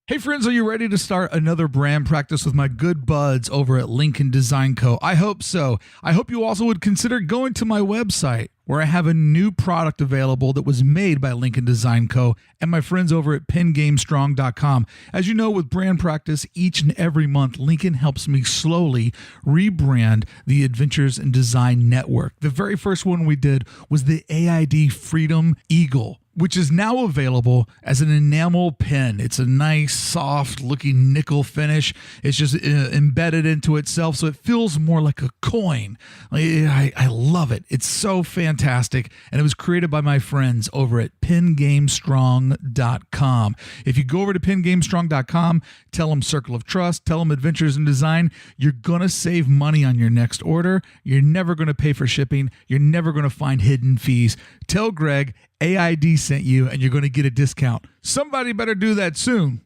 Hey friends, are you ready to start another brand practice with my good buds over at Lincoln Design Co? I hope so. I hope you also would consider going to my website where I have a new product available that was made by Lincoln Design Co. and my friends over at pengamestrong.com. As you know, with brand practice, each and every month, Lincoln helps me slowly rebrand the Adventures in Design Network. The very first one we did was the AID Freedom Eagle, which is now available as an enamel pen. It's a nice, soft-looking nickel finish. It's just embedded into itself, so it feels more like a coin. I love it. It's so fantastic, and it was created by my friends over at pengamestrong.com. If you go over to pengamestrong.com, tell them Circle of Trust, tell them Adventures in Design, you're going to save money on your next order. You're never going to pay for shipping. You're never going to find hidden fees. Tell Greg AID sent you, and you're going to get a discount. Somebody better do that soon.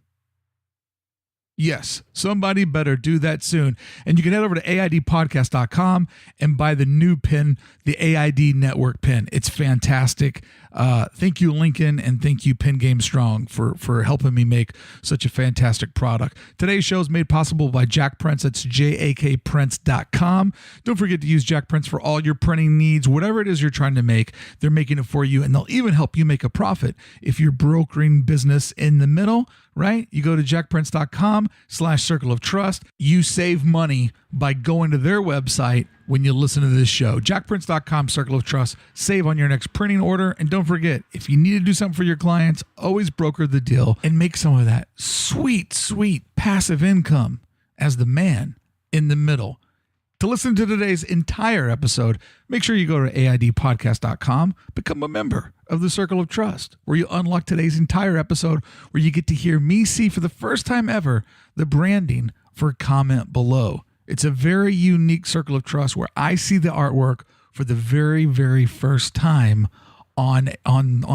Yes, somebody better do that soon. And you can head over to AIDpodcast.com and buy the new pen, the AID Network pen. It's fantastic. Thank you, Lincoln, and thank you, Pen Game Strong, for helping me make such a fantastic product. Today's show is made possible by Jack Prints. That's jakprints.com. Don't forget to use Jack Prints for all your printing needs. Whatever it is you're trying to make, they're making it for you, and they'll even help you make a profit if you're brokering business in the middle, right? You go to jackprints.com/circle of trust. You save money by going to their website when you listen to this show. jackprints.com, circle of trust. Save on your next printing order. And don't forget, if you need to do something for your clients, always broker the deal and make some of that sweet, sweet passive income as the man in the middle. To listen to today's entire episode, make sure you go to AIDpodcast.com, become a member of the Circle of Trust, where you unlock today's entire episode, where you get to hear me see for the first time ever the branding for Comment Below. It's a very unique Circle of Trust where I see the artwork for the very, very first time on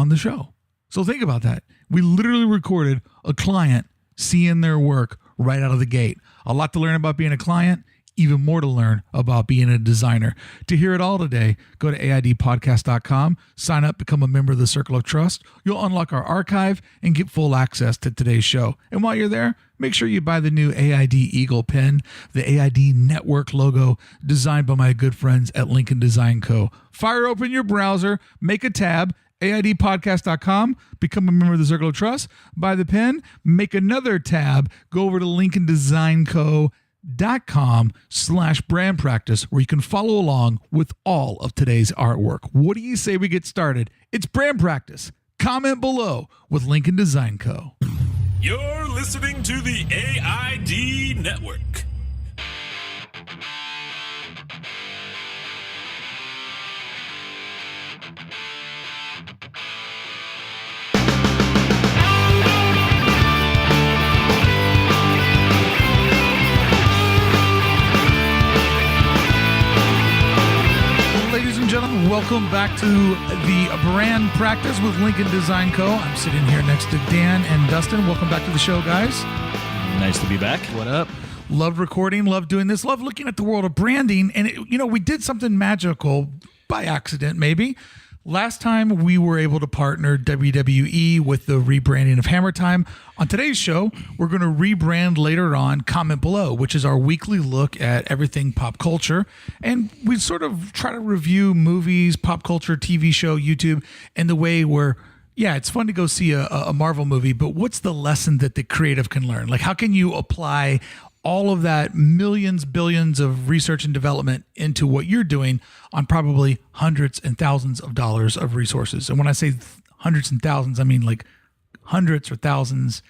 the show. So think about that. We literally recorded a client seeing their work right out of the gate. A lot to learn about being a client, even more to learn about being a designer. To hear it all today, go to AIDpodcast.com, sign up, become a member of the Circle of Trust. You'll unlock our archive and get full access to today's show. And while you're there, make sure you buy the new AID Eagle pen, the AID Network logo designed by my good friends at Lincoln Design Co. Fire open your browser, make a tab, AIDpodcast.com, become a member of the Circle of Trust, buy the pen, make another tab, go over to LincolnDesignCo.com/brand practice, where you can follow along with all of today's artwork. What do you say we get started? It's brand practice. Comment below with Lincoln Design Co. You're listening to the AID Network. Ladies and gentlemen, welcome back to the brand practice with Lincoln Design Co. I'm sitting here next to Dan and Dustin. Welcome back to the show, guys. Nice to be back. What up? Love recording, love doing this, love looking at the world of branding. And, we did something magical by accident, maybe. Last time we were able to partner WWE with the rebranding of Hammer Time. On today's show, we're going to rebrand later on Comment Below, which is our weekly look at everything pop culture. And we sort of try to review movies, pop culture, TV show, YouTube, in the way where, yeah, it's fun to go see a Marvel movie, but what's the lesson that the creative can learn? Like, how can you apply all of that millions, billions of research and development into what you're doing on probably hundreds and thousands of dollars of resources? And when I say hundreds and thousands, I mean like hundreds or thousands.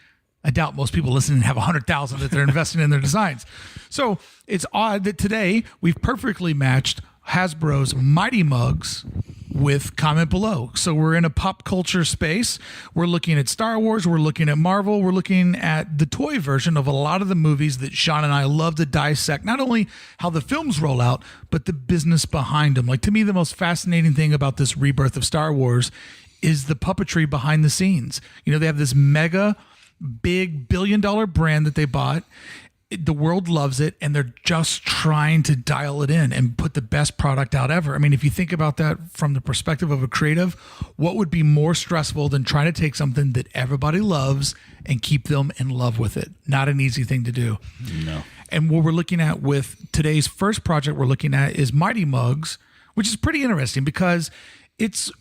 I doubt most people listening have 100,000 that they're investing in their designs. So it's odd that today we've perfectly matched Hasbro's Mighty Muggs with Comment Below. So we're in a pop culture space. We're looking at Star Wars. We're looking at Marvel. We're looking at the toy version of a lot of the movies that Sean and I love to dissect, not only how the films roll out, but the business behind them. Like, to me, the most fascinating thing about this rebirth of Star Wars is the puppetry behind the scenes. They have this mega big $1 billion brand that they bought. the world loves it, and they're just trying to dial it in and put the best product out ever. I mean, if you think about that from the perspective of a creative, what would be more stressful than trying to take something that everybody loves and keep them in love with it? Not an easy thing to do. No. And what we're looking at with today's first project we're looking at is Mighty Muggs, which is pretty interesting because it's,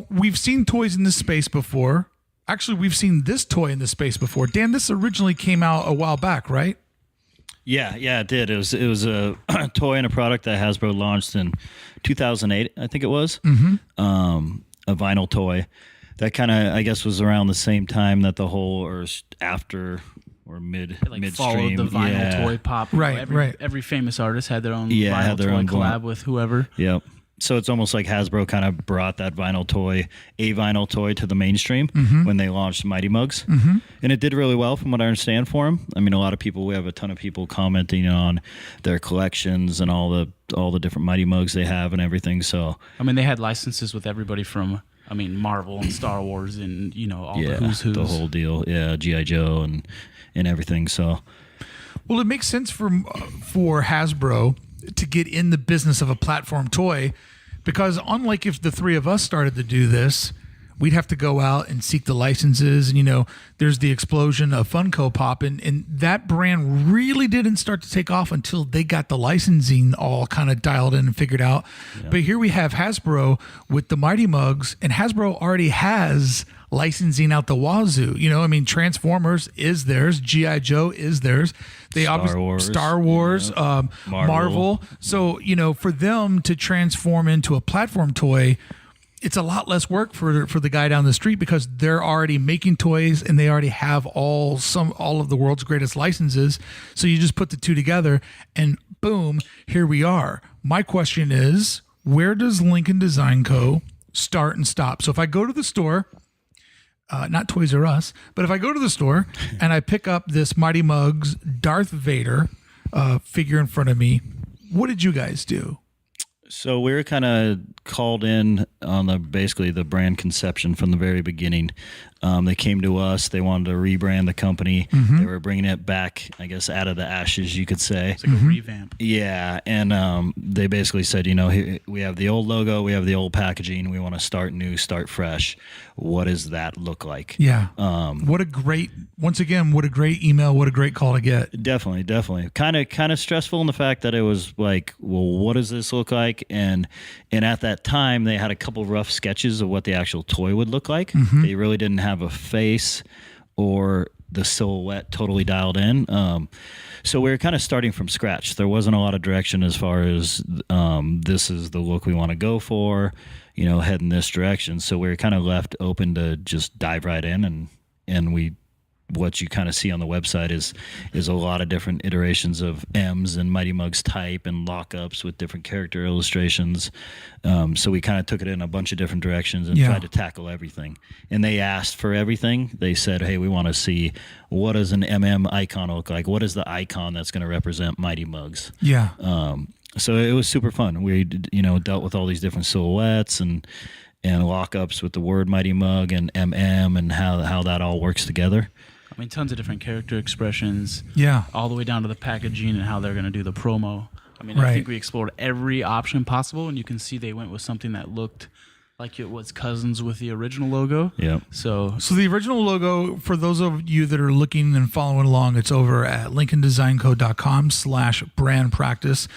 we've seen toys in this space before. Actually, we've seen this toy in this space before. Dan, this originally came out a while back, right? Yeah, it did. It was a toy and a product that Hasbro launched in 2008, I think it was. Mm-hmm. A vinyl toy that kind of, I guess, was around the same time that the whole, or after, or midstream. Followed the vinyl toy pop. Right, right. Every famous artist had their own vinyl toy collab with whoever. Yep. So it's almost like Hasbro kind of brought that vinyl toy to the mainstream when they launched Mighty Muggs. Mm-hmm. And it did really well from what I understand for them. I mean, we have a ton of people commenting on their collections and all the different Mighty Muggs they have and everything. So, I mean, they had licenses with everybody from, Marvel and Star Wars and, all the who's. The whole deal. Yeah, G.I. Joe and everything. So, well, it makes sense for Hasbro to get in the business of a platform toy, because unlike if the three of us started to do this, we'd have to go out and seek the licenses. And, there's the explosion of Funko Pop, and that brand really didn't start to take off until they got the licensing all kind of dialed in and figured out. Yeah. But here we have Hasbro with the Mighty Muggs, and Hasbro already has licensing out the wazoo. Transformers is theirs, G.I. Joe is theirs. Star Wars, Marvel. So, for them to transform into a platform toy, it's a lot less work for the guy down the street, because they're already making toys and they already have all of the world's greatest licenses. So you just put the two together and boom, here we are. My question is, where does Lincoln Design Co. start and stop? So if I go to the store, not Toys R Us, but if I go to the store and I pick up this Mighty Muggs Darth Vader figure in front of me, what did you guys do? So we were kind of called in on basically the brand conception from the very beginning. They came to us. They wanted to rebrand the company. Mm-hmm. They were bringing it back, I guess, out of the ashes, you could say. It's like a revamp. Yeah, and they basically said, we have the old logo, we have the old packaging, we want to start new, start fresh. What does that look like? Yeah. What a great email, what a great call to get. Definitely. Kind of stressful in the fact that it was like, well, what does this look like? And at that time, they had a couple rough sketches of what the actual toy would look like. Mm-hmm. They really didn't have a face or the silhouette totally dialed in. So we were kind of starting from scratch. There wasn't a lot of direction as far as this is the look we want to go for, head in this direction. So we were kind of left open to just dive right in, and what you kind of see on the website is a lot of different iterations of M's and Mighty Muggs type and lockups with different character illustrations. So we kind of took it in a bunch of different directions and tried to tackle everything. And they asked for everything. They said, hey, we want to see, what does an icon look like? What is the icon that's going to represent Mighty Muggs? Yeah. So it was super fun. We, dealt with all these different silhouettes and lockups with the word Mighty Mug and MM and how that all works together. Tons of different character expressions. Yeah. All the way down to the packaging and how they're going to do the promo. Right. I think we explored every option possible, and you can see they went with something that looked like it was cousins with the original logo. Yeah. So the original logo, for those of you that are looking and following along, it's over at lincolndesignco.com/brand practice.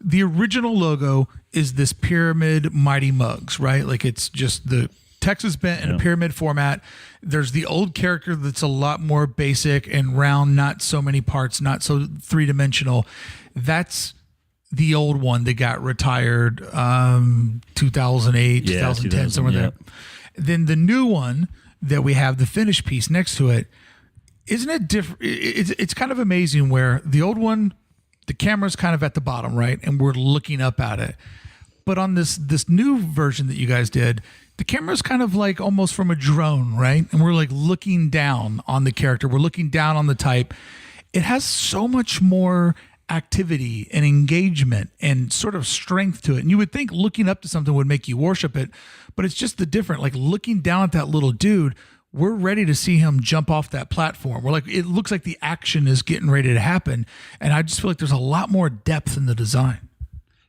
The original logo is this pyramid Mighty Muggs, right? Like, it's just the Texas bent in a pyramid format. There's the old character that's a lot more basic and round, not so many parts, not so three-dimensional. That's the old one that got retired 2008, 2010, somewhere there. Then the new one that we have, the finished piece next to it, isn't it different? It's kind of amazing where the old one, the camera's kind of at the bottom, right? And we're looking up at it. But on this new version that you guys did, the camera's kind of like almost from a drone, right? And we're like looking down on the character. We're looking down on the type. It has so much more activity and engagement and sort of strength to it. And you would think looking up to something would make you worship it, but it's just the different, like looking down at that little dude. we're ready to see him jump off that platform. We're like, it looks like the action is getting ready to happen. And I just feel like there's a lot more depth in the design.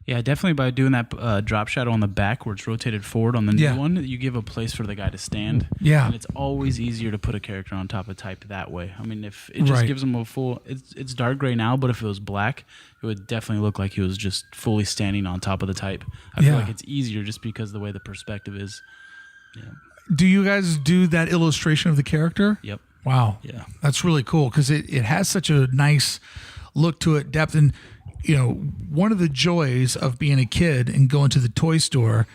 Yeah, definitely by doing that drop shadow on the back where it's rotated forward on the new one, you give a place for the guy to stand. Yeah. And it's always easier to put a character on top of type that way. I mean, if it just gives him a full... It's dark gray now, but if it was black, it would definitely look like he was just fully standing on top of the type. I feel like it's easier just because of the way the perspective is. Yeah. Do you guys do that illustration of the character? Yep. Wow. Yeah. That's really cool because it has such a nice look to it, depth. And, you know, one of the joys of being a kid and going to the toy store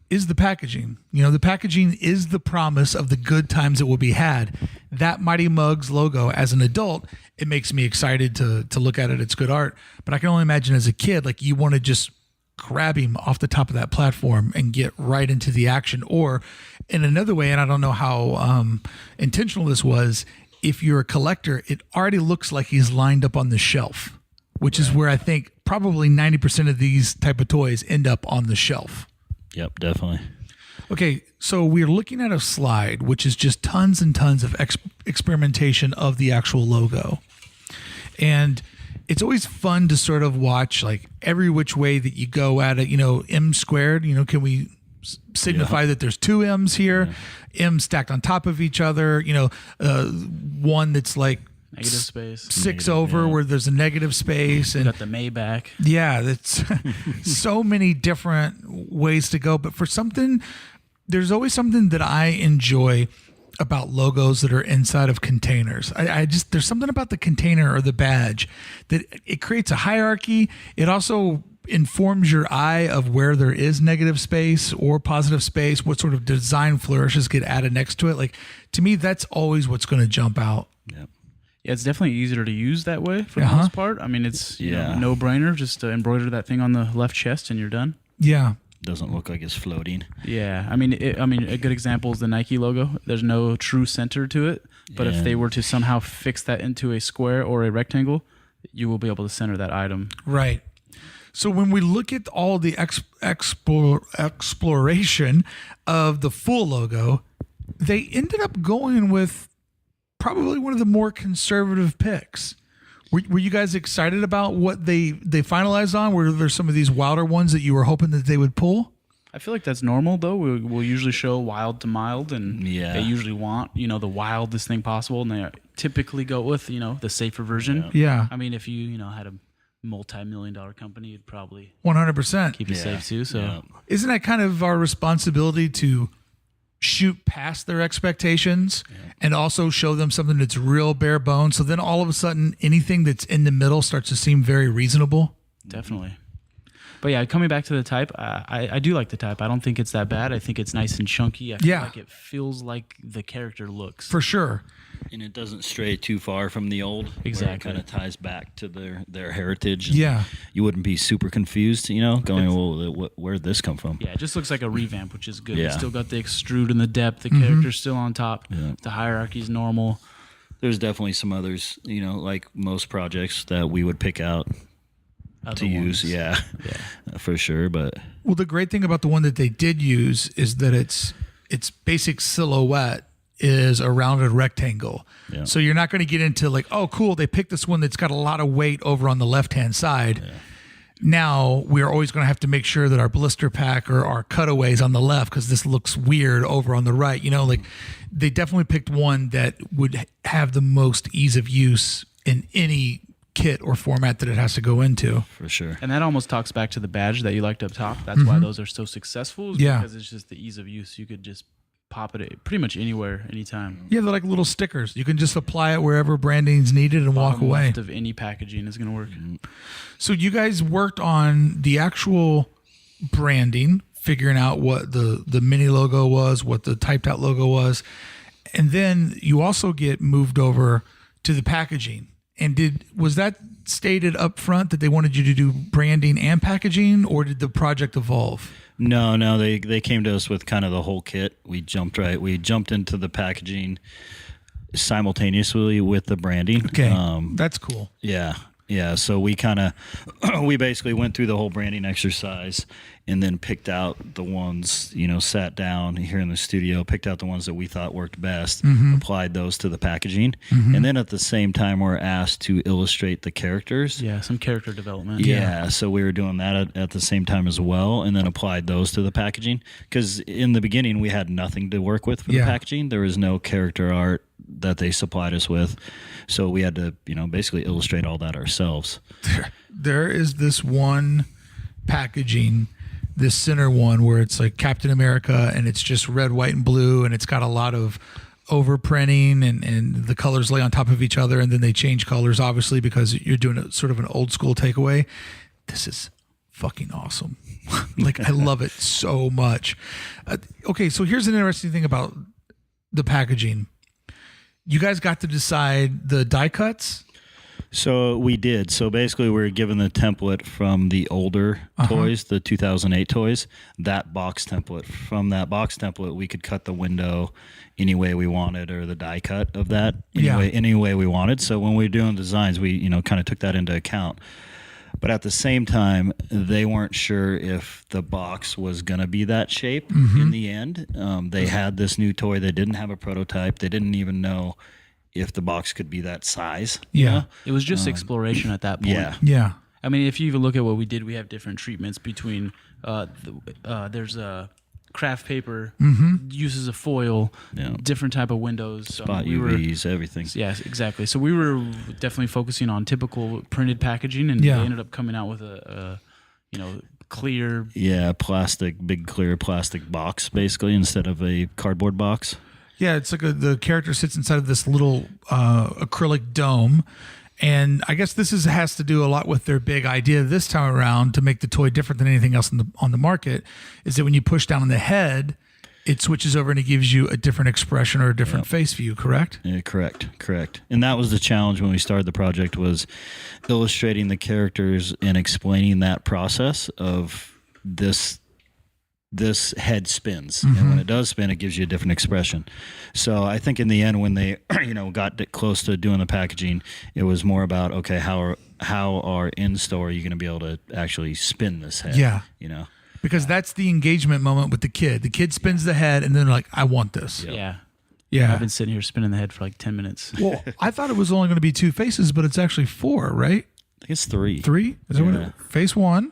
is the packaging. You know, the packaging is the promise of the good times that will be had. That Mighty Muggs logo, as an adult, it makes me excited to look at it. It's good art. But I can only imagine as a kid, like you want to just grab him off the top of that platform and get right into the action. Or in another way, and I don't know how intentional this was, if you're a collector, it already looks like he's lined up on the shelf, which is where I think probably 90% of these type of toys end up on the shelf. Yep, definitely. Okay, so we're looking at a slide, which is just tons and tons of experimentation of the actual logo. And it's always fun to sort of watch like every which way that you go at it, you know, M squared, you know, can we signify that there's two M's here, M stacked on top of each other, you know, one that's like Negative space. Six over where there's a negative space. And got the Maybach. yeah, that's so many different ways to go. But for something, there's always something that I enjoy about logos that are inside of containers. I just, there's something about the container or the badge that it creates a hierarchy. It also informs your eye of where there is negative space or positive space, what sort of design flourishes get added next to it. Like, to me, that's always what's going to jump out. Yep. Yeah, it's definitely easier to use that way for the most part. I mean, it's no brainer. Just to embroider that thing on the left chest and you're done. Yeah. Doesn't look like it's floating. Yeah, I mean, a good example is the Nike logo. There's no true center to it, but if they were to somehow fix that into a square or a rectangle, you will be able to center that item. Right. So when we look at all the exploration of the full logo, they ended up going with probably one of the more conservative picks. Were you guys excited about what they finalized on? Were there some of these wilder ones that you were hoping that they would pull? I feel like that's normal, though. We'll usually show wild to mild, and they usually want, the wildest thing possible, and they typically go with, the safer version. Yeah. I mean, if you, had a multi-million-dollar company, you'd probably 100% keep it safe, too. So isn't that kind of our responsibility to shoot past their expectations and also show them something that's real bare bones? So then all of a sudden, anything that's in the middle starts to seem very reasonable. Definitely. But yeah, coming back to the type, I do like the type. I don't think it's that bad. I think it's nice and chunky. I feel like it feels like the character looks. For sure. And it doesn't stray too far from the old. Exactly. It kind of ties back to their heritage. Yeah. You wouldn't be super confused, going, well, where'd this come from? Yeah, it just looks like a revamp, which is good. Yeah. It's still got the extrude and the depth. The character's still on top. Yeah. The hierarchy's normal. There's definitely some others, like most projects that we would pick out to use. Yeah, for sure. But well, the great thing about the one that they did use is that its basic silhouette is a rounded rectangle. Yeah. So you're not going to get into like, oh, cool, they picked this one that's got a lot of weight over on the left-hand side. Yeah. Now we're always going to have to make sure that our blister pack or our cutaways on the left, because this looks weird over on the right. Like they definitely picked one that would have the most ease of use in any kit or format that it has to go into. For sure. And that almost talks back to the badge that you liked up top. That's why those are so successful. Because it's just the ease of use. You could just pop it pretty much anywhere, anytime. Yeah, they're like little stickers. You can just apply it wherever branding's needed and walk away. Left of any packaging is going to work. So you guys worked on the actual branding, figuring out what the mini logo was, what the typed out logo was, and then you also get moved over to the packaging. And was that stated up front that they wanted you to do branding and packaging, or did the project evolve? No, they came to us with kind of the whole kit. We jumped into the packaging simultaneously with the branding. Okay, that's cool. Yeah, Yeah, so we kind of we basically went through the whole branding exercise and then picked out the ones, sat down here in the studio, picked out the ones that we thought worked best, applied those to the packaging, and then at the same time we're asked to illustrate the characters. Yeah, some character development. Yeah, so we were doing that at the same time as well, and then applied those to the packaging, because in the beginning we had nothing to work with for the packaging. There was no character art that they supplied us with, so we had to basically illustrate all that ourselves. There is this one packaging, this center one, where it's like Captain America and it's just red, white, and blue, and it's got a lot of overprinting and the colors lay on top of each other, and then they change colors obviously because you're doing a sort of an old school takeaway. This is fucking awesome. Like, I love it so much. Okay, so here's an interesting thing about the packaging. You guys got to decide the die cuts? So we did. So basically, we were given the template from the older toys, the 2008 toys, that box template. From that box template, we could cut the window any way we wanted, or the die cut of that any way we wanted. So when we were doing designs, we kind of took that into account. But at the same time, they weren't sure if the box was going to be that shape in the end. They had this new toy. They didn't have a prototype. They didn't even know if the box could be that size. Yeah. It was just exploration at that point. Yeah. I mean, if you even look at what we did, we have different treatments between there's a craft paper, uses of foil, different type of windows. Spot UVs, everything. Yes, exactly. So we were definitely focusing on typical printed packaging, and they ended up coming out with a clear. Yeah, big clear plastic box, basically, instead of a cardboard box. Yeah, it's like the character sits inside of this little acrylic dome. And I guess this has to do a lot with their big idea this time around to make the toy different than anything else on the market, is that when you push down on the head, it switches over and it gives you a different expression or a different face view, correct? Yeah, correct. And that was the challenge when we started the project, was illustrating the characters and explaining that process of this head spins, and when it does spin, it gives you a different expression. So I think in the end, when they got close to doing the packaging, it was more about, okay, how are in store you going to be able to actually spin this head? Yeah, because that's the engagement moment with the kid. The kid spins the head, and then they're like, I want this. Yeah. I've been sitting here spinning the head for like 10 minutes. Well, I thought it was only going to be 2 faces, but it's actually 4, right? I think it's 3. 3? Is that what face 1?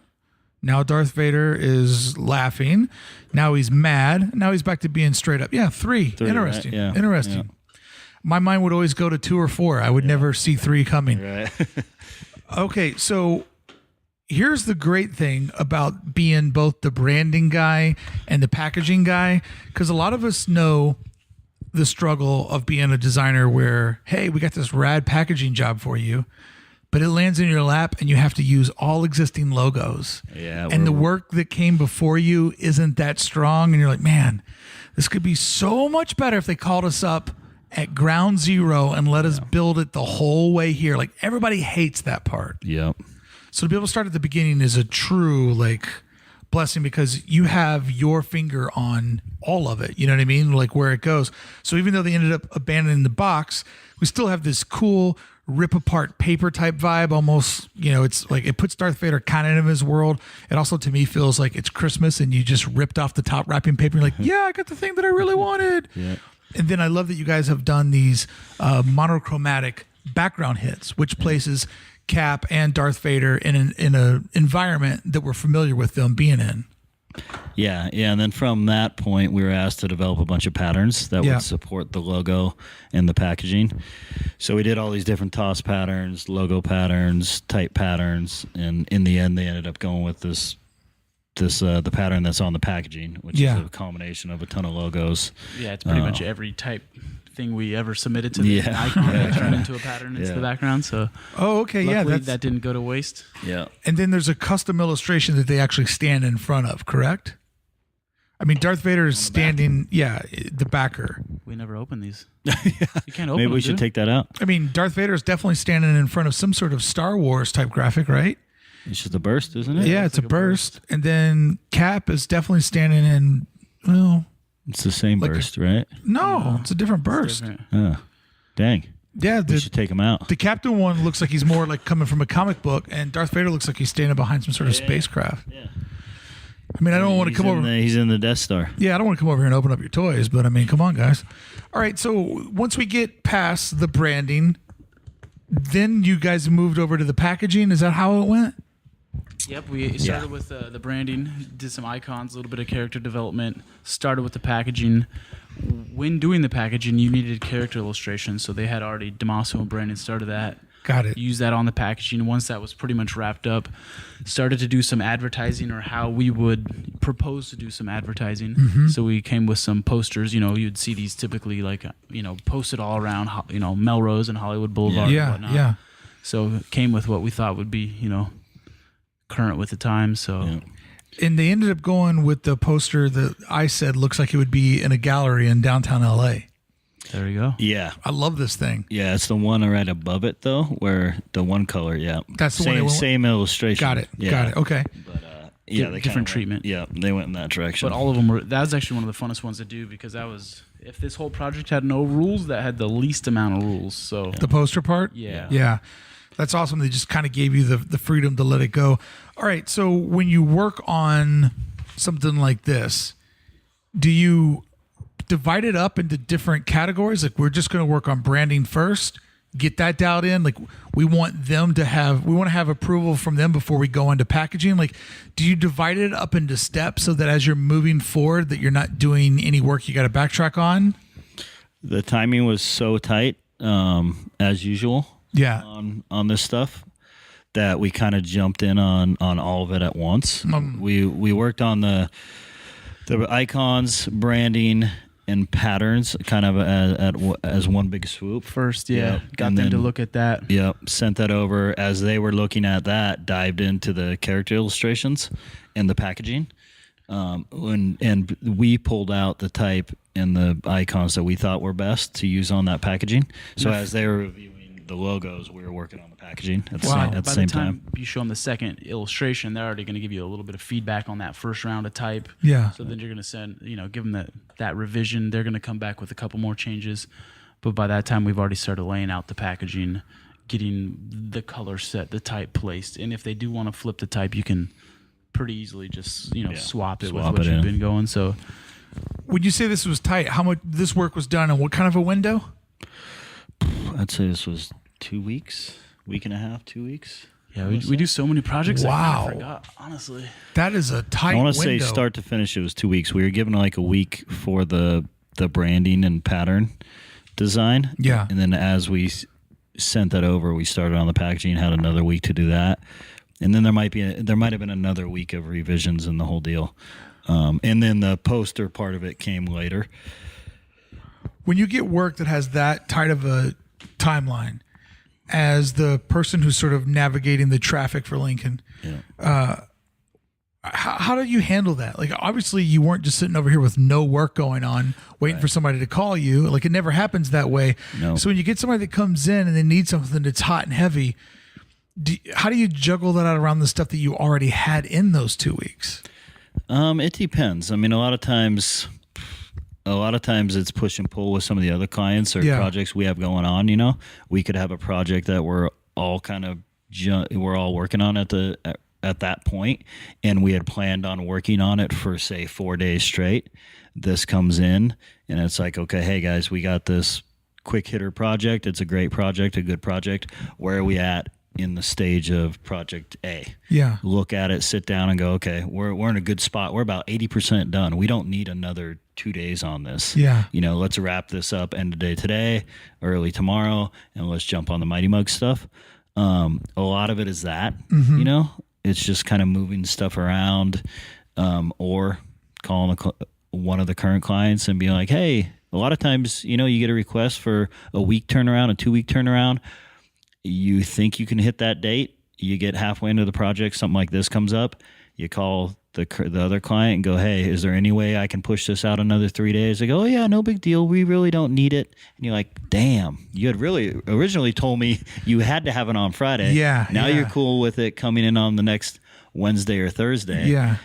Now Darth Vader is laughing. Now he's mad. Now he's back to being straight up. Yeah, 3. Interesting. Right? Yeah. Interesting. Yeah. My mind would always go to 2 or 4. I would never see 3 coming. Right. Okay, so here's the great thing about being both the branding guy and the packaging guy, because a lot of us know the struggle of being a designer where, hey, we got this rad packaging job for you, but it lands in your lap and you have to use all existing logos. Yeah. And the work that came before you isn't that strong. And you're like, man, this could be so much better if they called us up at ground zero and let us build it the whole way here. Like, everybody hates that part. Yep. So to be able to start at the beginning is a true blessing, because you have your finger on all of it. You know what I mean? Like, where it goes. So even though they ended up abandoning the box, we still have this cool rip apart paper type vibe. Almost, it's like it puts Darth Vader kind of in his world. It also, to me, feels like it's Christmas and you just ripped off the top wrapping paper. You're like, yeah, I got the thing that I really wanted. Yeah. And then I love that you guys have done these monochromatic background hits, which places Cap and Darth Vader in an environment that we're familiar with them being in. Yeah. And then from that point, we were asked to develop a bunch of patterns that would support the logo and the packaging. So we did all these different toss patterns, logo patterns, type patterns, and in the end, they ended up going with the pattern that's on the packaging, which is a combination of a ton of logos. Yeah, it's pretty much every type thing we ever submitted to the icon that turned into a pattern into the background. So luckily that didn't go to waste. Yeah. And then there's a custom illustration that they actually stand in front of, correct? I mean, Darth Vader is standing, the backer. We never opened these. You can't open Maybe them, we should take that out. I mean, Darth Vader is definitely standing in front of some sort of Star Wars type graphic, right? It's just a burst, isn't it? Yeah, it's like a burst. And then Cap is definitely standing in, it's the same burst, right? No, it's a different burst. Oh, dang. Yeah, we should take them out. The Captain one looks like he's more like coming from a comic book, and Darth Vader looks like he's standing behind some sort of spacecraft. Yeah. I mean, I don't want to come over. He's in the Death Star. Yeah, I don't want to come over here and open up your toys, but I mean, come on, guys. All right, so once we get past the branding, then you guys moved over to the packaging. Is that how it went? Yep, we started with the branding, did some icons, a little bit of character development, started with the packaging. When doing the packaging, you needed character illustrations, so they had already, Damaso and Brandon started that. Got it. Used that on the packaging. Once that was pretty much wrapped up, started to do some advertising, or how we would propose to do some advertising. Mm-hmm. So we came with some posters. You'd see these typically posted all around, Melrose and Hollywood Boulevard and whatnot. Yeah. So came with what we thought would be, current with the time. So. Yeah. And they ended up going with the poster that I said looks like it would be in a gallery in downtown LA. There you go. Yeah. I love this thing. Yeah, it's the one right above it, though, where the one color, That's the one. Same illustration. Got it. Yeah. Got it. Okay. But, yeah, they different treatment. They went in that direction. But all of them that was actually one of the funnest ones to do, because if this whole project had no rules, that had the least amount of rules. So The poster part? Yeah. Yeah. That's awesome. They just kind of gave you the freedom to let it go. All right. So when you work on something like this, do you divide it up into different categories? Like, we're just going to work on branding first, get that dialed in. Like, we want to have approval from them before we go into packaging. Like, do you divide it up into steps so that as you're moving forward, that you're not doing any work you got to backtrack on? The timing was so tight, as usual. Yeah. On this stuff, that we kind of jumped in on all of it at once. We worked on the icons, branding, and patterns kind of as one big swoop first. Yep. Got them to look at that. Yep, sent that over. As they were looking at that, dived into the character illustrations and the packaging, and we pulled out the type and the icons that we thought were best to use on that packaging. So as they were reviewing the logos, we were working on the packaging at the same time. You show them the second illustration, they're already going to give you a little bit of feedback on that first round of type. Yeah. So then you're going to give them that revision. They're going to come back with a couple more changes. But by that time, we've already started laying out the packaging, getting the color set, the type placed. And if they do want to flip the type, you can pretty easily just, swap it with what you've been going. So when you say this was tight, how much this work was done in what kind of a window? I'd say this was 2 weeks, week and a half, 2 weeks. Yeah, we do so many projects. Wow. I forgot, honestly. That is a tight window. I want to say start to finish, it was 2 weeks. We were given like a week for the branding and pattern design. Yeah. And then as we sent that over, we started on the packaging, had another week to do that. And then there might have been another week of revisions in the whole deal. And then the poster part of it came later. When you get work that has that tight of a timeline, as the person who's sort of navigating the traffic for Lincoln, how do you handle that? Like, obviously you weren't just sitting over here with no work going on, waiting for somebody to call you. Like, it never happens that way. No. So when you get somebody that comes in and they need something that's hot and heavy, how do you juggle that out around the stuff that you already had in those 2 weeks? It depends. I mean, a lot of times it's push and pull with some of the other clients or projects we have going on. We could have a project that we're all working on at that point, and we had planned on working on it for, say, 4 days straight. This comes in, and it's like, okay, hey guys, we got this quick hitter project. It's a great project, a good project. Where are we at in the stage of project A? Yeah. Look at it, sit down and go, okay, we're in a good spot. We're about 80% done. We don't need another 2 days on this. Yeah. Let's wrap this up end of day today, early tomorrow, and let's jump on the Mighty Muggs stuff. A lot of it is that, it's just kind of moving stuff around, or calling one of the current clients and being like, hey, a lot of times, you get a request for a week turnaround, a 2 week turnaround. You think you can hit that date, you get halfway into the project, something like this comes up, you call the other client and go, hey, is there any way I can push this out another 3 days? They go, oh yeah, no big deal, we really don't need it. And you're like, damn, you had really originally told me you had to have it on Friday. Yeah. Now you're cool with it coming in on the next Wednesday or Thursday. Yeah.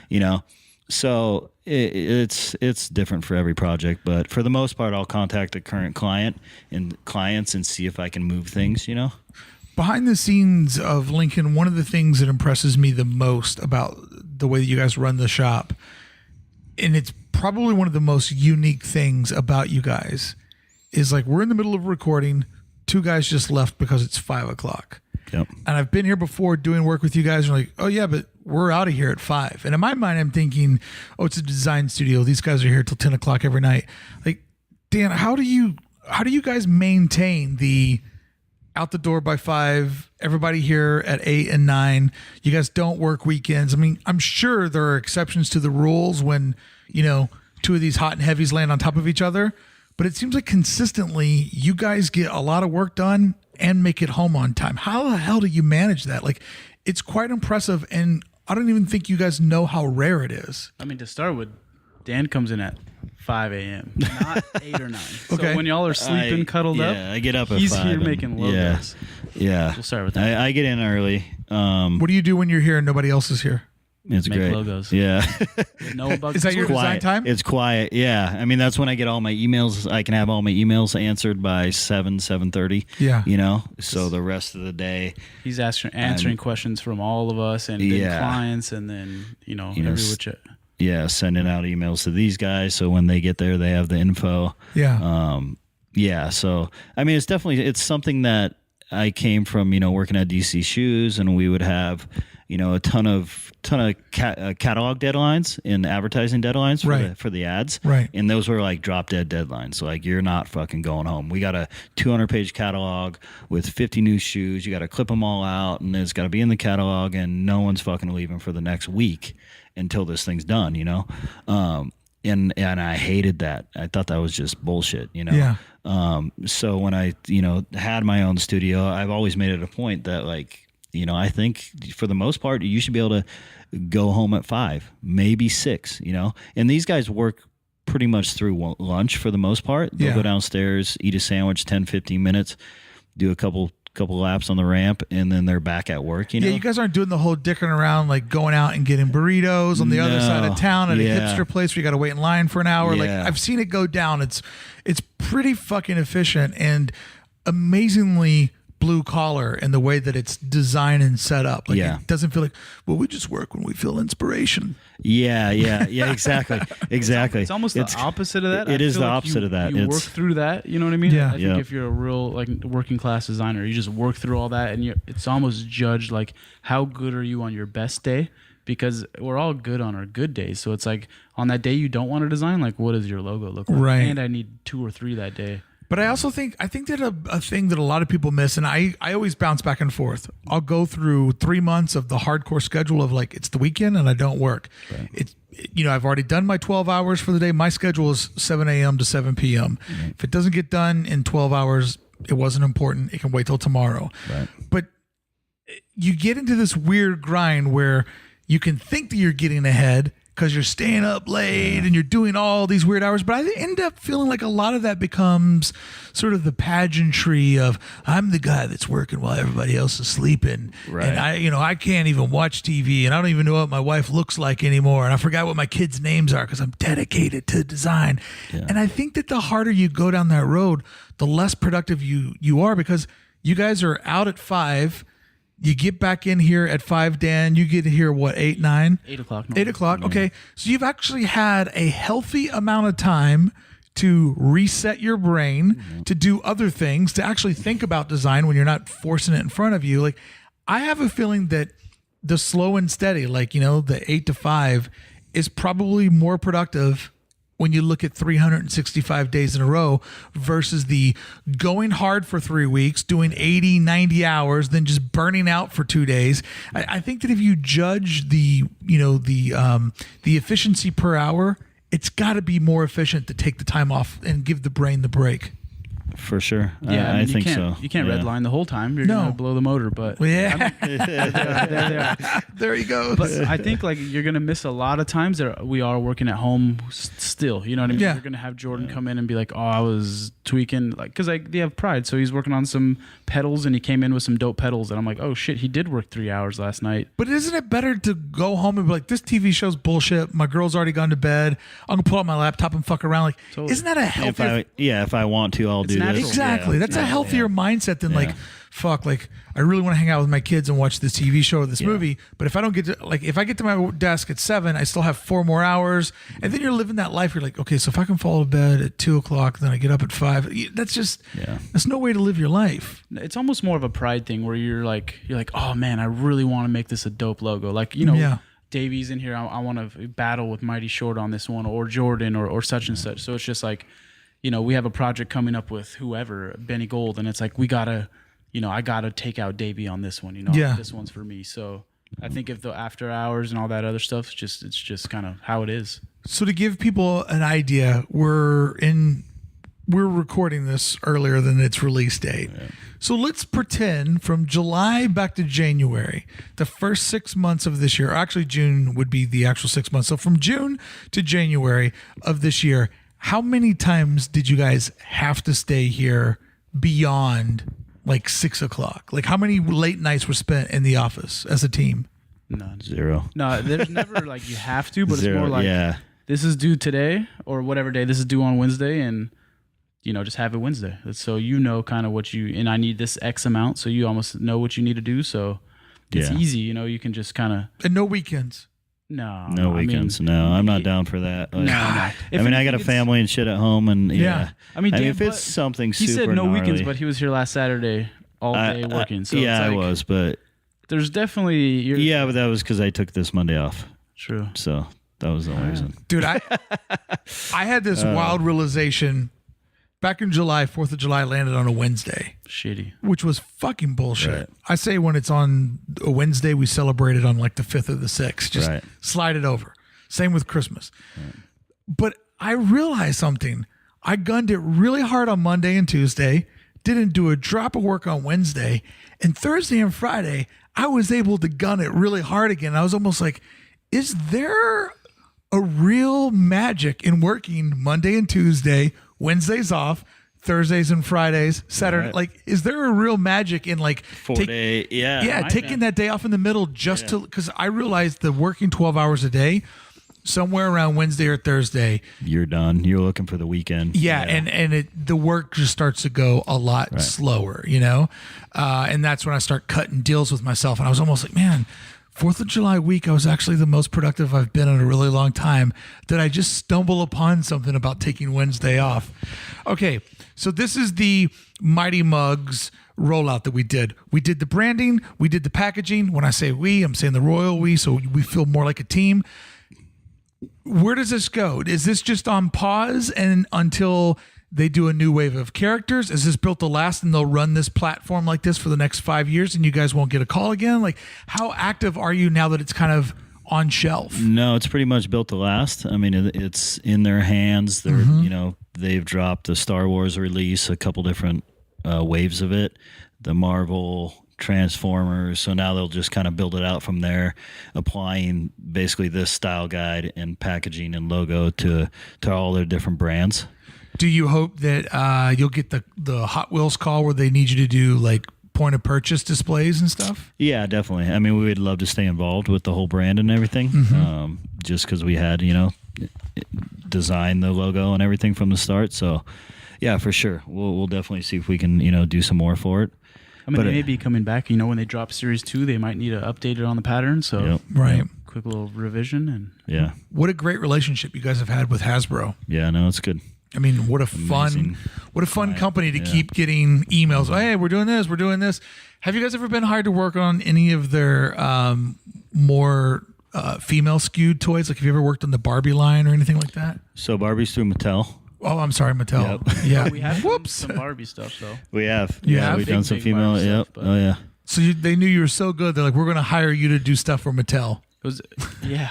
So it's different for every project, but for the most part, I'll contact the current clients and see if I can move things, Behind the scenes of Lincoln, one of the things that impresses me the most about the way that you guys run the shop, and it's probably one of the most unique things about you guys, is like we're in the middle of recording. 2 guys just left because it's 5:00. Yep. And I've been here before doing work with you guys. And like, oh yeah, but we're out of here at 5. And in my mind, I'm thinking, oh, it's a design studio. These guys are here till 10 o'clock every night. Like, Dan, how do you guys maintain the out the door by 5, everybody here at 8 and 9? You guys don't work weekends. I mean, I'm sure there are exceptions to the rules when, 2 of these hot and heavies land on top of each other. But it seems like consistently you guys get a lot of work done and make it home on time. How the hell do you manage that? Like, it's quite impressive, and I don't even think you guys know how rare it is. I mean, to start with, Dan comes in at 5 a.m., not 8 or 9. Okay. So when y'all are sleeping, cuddled up, I get up at 5. he's here making logos. Yeah. We'll start with that. I get in early. What do you do when you're here and nobody else is here? It's Make great. logos. Yeah. No bugs. Is that your design time? It's quiet. Yeah. I mean, that's when I get all my emails. I can have all my emails answered by 7:30. Yeah. So the rest of the day. He's answering questions from all of us and then clients, and then, every which. Yeah. Sending out emails to these guys. So when they get there, they have the info. Yeah. Yeah. So, I mean, it's something that I came from, working at DC Shoes, and we would have, a ton of catalog deadlines and advertising deadlines for the ads. Right. And those were like drop dead deadlines. Like, you're not fucking going home. We got a 200-page catalog with 50 new shoes. You got to clip them all out, and it's got to be in the catalog, and no one's fucking leaving for the next week until this thing's done, And I hated that. I thought that was just bullshit, Yeah. So when I, had my own studio, I've always made it a point that, like, I think for the most part, you should be able to go home at 5, maybe 6, and these guys work pretty much through lunch for the most part. They'll go downstairs, eat a sandwich, 10, 15 minutes, do a couple laps on the ramp, and then they're back at work. Yeah, you guys aren't doing the whole dicking around, like going out and getting burritos on the other side of town at a hipster place where you got to wait in line for an hour. Yeah. Like, I've seen it go down. It's pretty fucking efficient and amazingly blue collar in the way that it's designed and set up. Like, it doesn't feel like, well, we just work when we feel inspiration. Yeah, exactly. It's almost the opposite of that. It is the opposite of that. You work through that, you know what I mean? Yeah. I think if you're a real working class designer, you just work through all that, and it's almost judged like, how good are you on your best day? Because we're all good on our good days. So it's like, on that day you don't want to design, like, what does your logo look like? Right. And I need 2 or 3 that day. But I also think that a thing that a lot of people miss, and I always bounce back and forth. I'll go through 3 months of the hardcore schedule of, like, it's the weekend and I don't work. Right. I've already done my 12 hours for the day. My schedule is 7 a.m. to 7 p.m. Mm-hmm. If it doesn't get done in 12 hours, it wasn't important. It can wait till tomorrow. Right. But you get into this weird grind where you can think that you're getting ahead because you're staying up late and you're doing all these weird hours. But I end up feeling like a lot of that becomes sort of the pageantry of, I'm the guy that's working while everybody else is sleeping. Right. And I can't even watch TV, and I don't even know what my wife looks like anymore. And I forgot what my kids' names are because I'm dedicated to design. Yeah. And I think that the harder you go down that road, the less productive you are, because you guys are out at 5. You get back in here at 5, Dan. You get here, what, 8, 9? 8 o'clock. 8 o'clock. Okay. So you've actually had a healthy amount of time to reset your brain, to do other things, to actually think about design when you're not forcing it in front of you. Like, I have a feeling that the slow and steady, like, the 8 to 5 is probably more productive when you look at 365 days in a row versus the going hard for 3 weeks, doing 80, 90 hours, then just burning out for 2 days. I think that if you judge the efficiency per hour, it's got to be more efficient to take the time off and give the brain the break. For sure. Yeah, I you think can't, so. You can't redline the whole time. You're No. gonna blow the motor. But Yeah. there he goes. But I think like you're gonna miss a lot of times that we are working at home still. You know what I mean? Yeah. You're gonna have Jordan come in and be like, "Oh, I was tweaking," like because like they have pride. So he's working on some pedals and he came in with some dope pedals, and I'm like, "Oh shit, he did work 3 hours last night." But isn't it better to go home and be like, this TV show's bullshit. My girl's already gone to bed. I'm gonna pull out my laptop and fuck around. Like, Totally. isn't that a healthier? If I want to, I'll do natural. this. Exactly. Yeah. That's a healthier mindset than Yeah. like, fuck, like I really want to hang out with my kids and watch this TV show or this movie. But if I don't get to, like, if I get to my desk at 7, I still have 4 more hours. And then you're living that life. You're like, okay, so if I can fall to bed at 2:00, then I get up at 5. That's just, that's no way to live your life. It's almost more of a pride thing where you're like, oh man, I really want to make this a dope logo. Like, you know, Davey's in here. I want to battle with Mighty Short on this one, or Jordan, or such and such. So it's just like, you know, we have a project coming up with whoever, Benny Gold, and it's like, we gotta, you know, I gotta take out Davey on this one. You know, this one's for me. So I think if the after hours and all that other stuff, it's just kind of how it is. So to give people an idea, we're recording this earlier than its release date. Yeah. So let's pretend from July back to January, the first 6 months of this year, actually June would be the actual 6 months. So from June to January of this year, how many times did you guys have to stay here beyond like 6 o'clock? Like how many late nights were spent in the office as a team? None. 0. No, there's never like you have to, but 0, it's more like this is due today or whatever day. This is due on Wednesday, and you know, just have it Wednesday. So you know kind of what you, and I need this X amount, so you almost know what you need to do. So it's easy, you know, you can just kind of. And no weekends. No weekends. No, I'm not down for that. No. I mean, I got a family and shit at home, and I mean, if it's something he super said no gnarly, weekends, but he was here last Saturday all day working. So yeah, it's like, I was, but there's definitely but that was because I took this Monday off. True. So that was the only reason. Dude, I had this wild realization back in July. 4th of July landed on a Wednesday. Shitty. Which was fucking bullshit. Right. I say when it's on a Wednesday, we celebrate it on like the 5th or the 6th. Just slide it over. Same with Christmas. Right. But I realized something. I gunned it really hard on Monday and Tuesday. Didn't do a drop of work on Wednesday. And Thursday and Friday, I was able to gun it really hard again. I was almost like, is there a real magic in working Monday and Tuesday, Wednesdays off, Thursdays and Fridays, Saturday? Right. Like, is there a real magic in like 4 day? Taking that day off in the middle just to, because I realized that working 12 hours a day, somewhere around Wednesday or Thursday, you're done. You're looking for the weekend. And the work just starts to go a lot slower, you know? And that's when I start cutting deals with myself. And I was almost like, man, 4th of July week, I was actually the most productive I've been in a really long time. Did I just stumble upon something about taking Wednesday off? Okay, so this is the Mighty Muggs rollout that we did. We did the branding, we did the packaging. When I say we, I'm saying the royal we, so we feel more like a team. Where does this go? Is this just on pause and until they do a new wave of characters? Is this built to last and they'll run this platform like this for the next 5 years and you guys won't get a call again? Like, how active are you now that it's kind of on shelf? No, it's pretty much built to last. I mean, it's in their hands. They're, you know, they've dropped the Star Wars release, a couple different waves of it, the Marvel, Transformers. So now they'll just kind of build it out from there, applying basically this style guide and packaging and logo to all their different brands. Do you hope that you'll get the Hot Wheels call where they need you to do like point of purchase displays and stuff? Yeah, definitely. I mean, we would love to stay involved with the whole brand and everything, just because we had, you know, designed the logo and everything from the start. So, yeah, for sure. We'll definitely see if we can, you know, do some more for it. I mean, they may be coming back. You know, when they drop Series 2, they might need to update it on the pattern. So, quick little revision. And what a great relationship you guys have had with Hasbro. Yeah, no, it's good. I mean, what a fun company to keep getting emails. Oh, hey, we're doing this. We're doing this. Have you guys ever been hired to work on any of their more female skewed toys? Like, have you ever worked on the Barbie line or anything like that? So Barbie's through Mattel. Oh, I'm sorry, Mattel. Yep. Yeah. we have some Barbie stuff, though. We have. Yeah, we've done some female. Barbie Yep. stuff, Oh, yeah. So they knew you were so good. They're like, we're going to hire you to do stuff for Mattel. Yeah.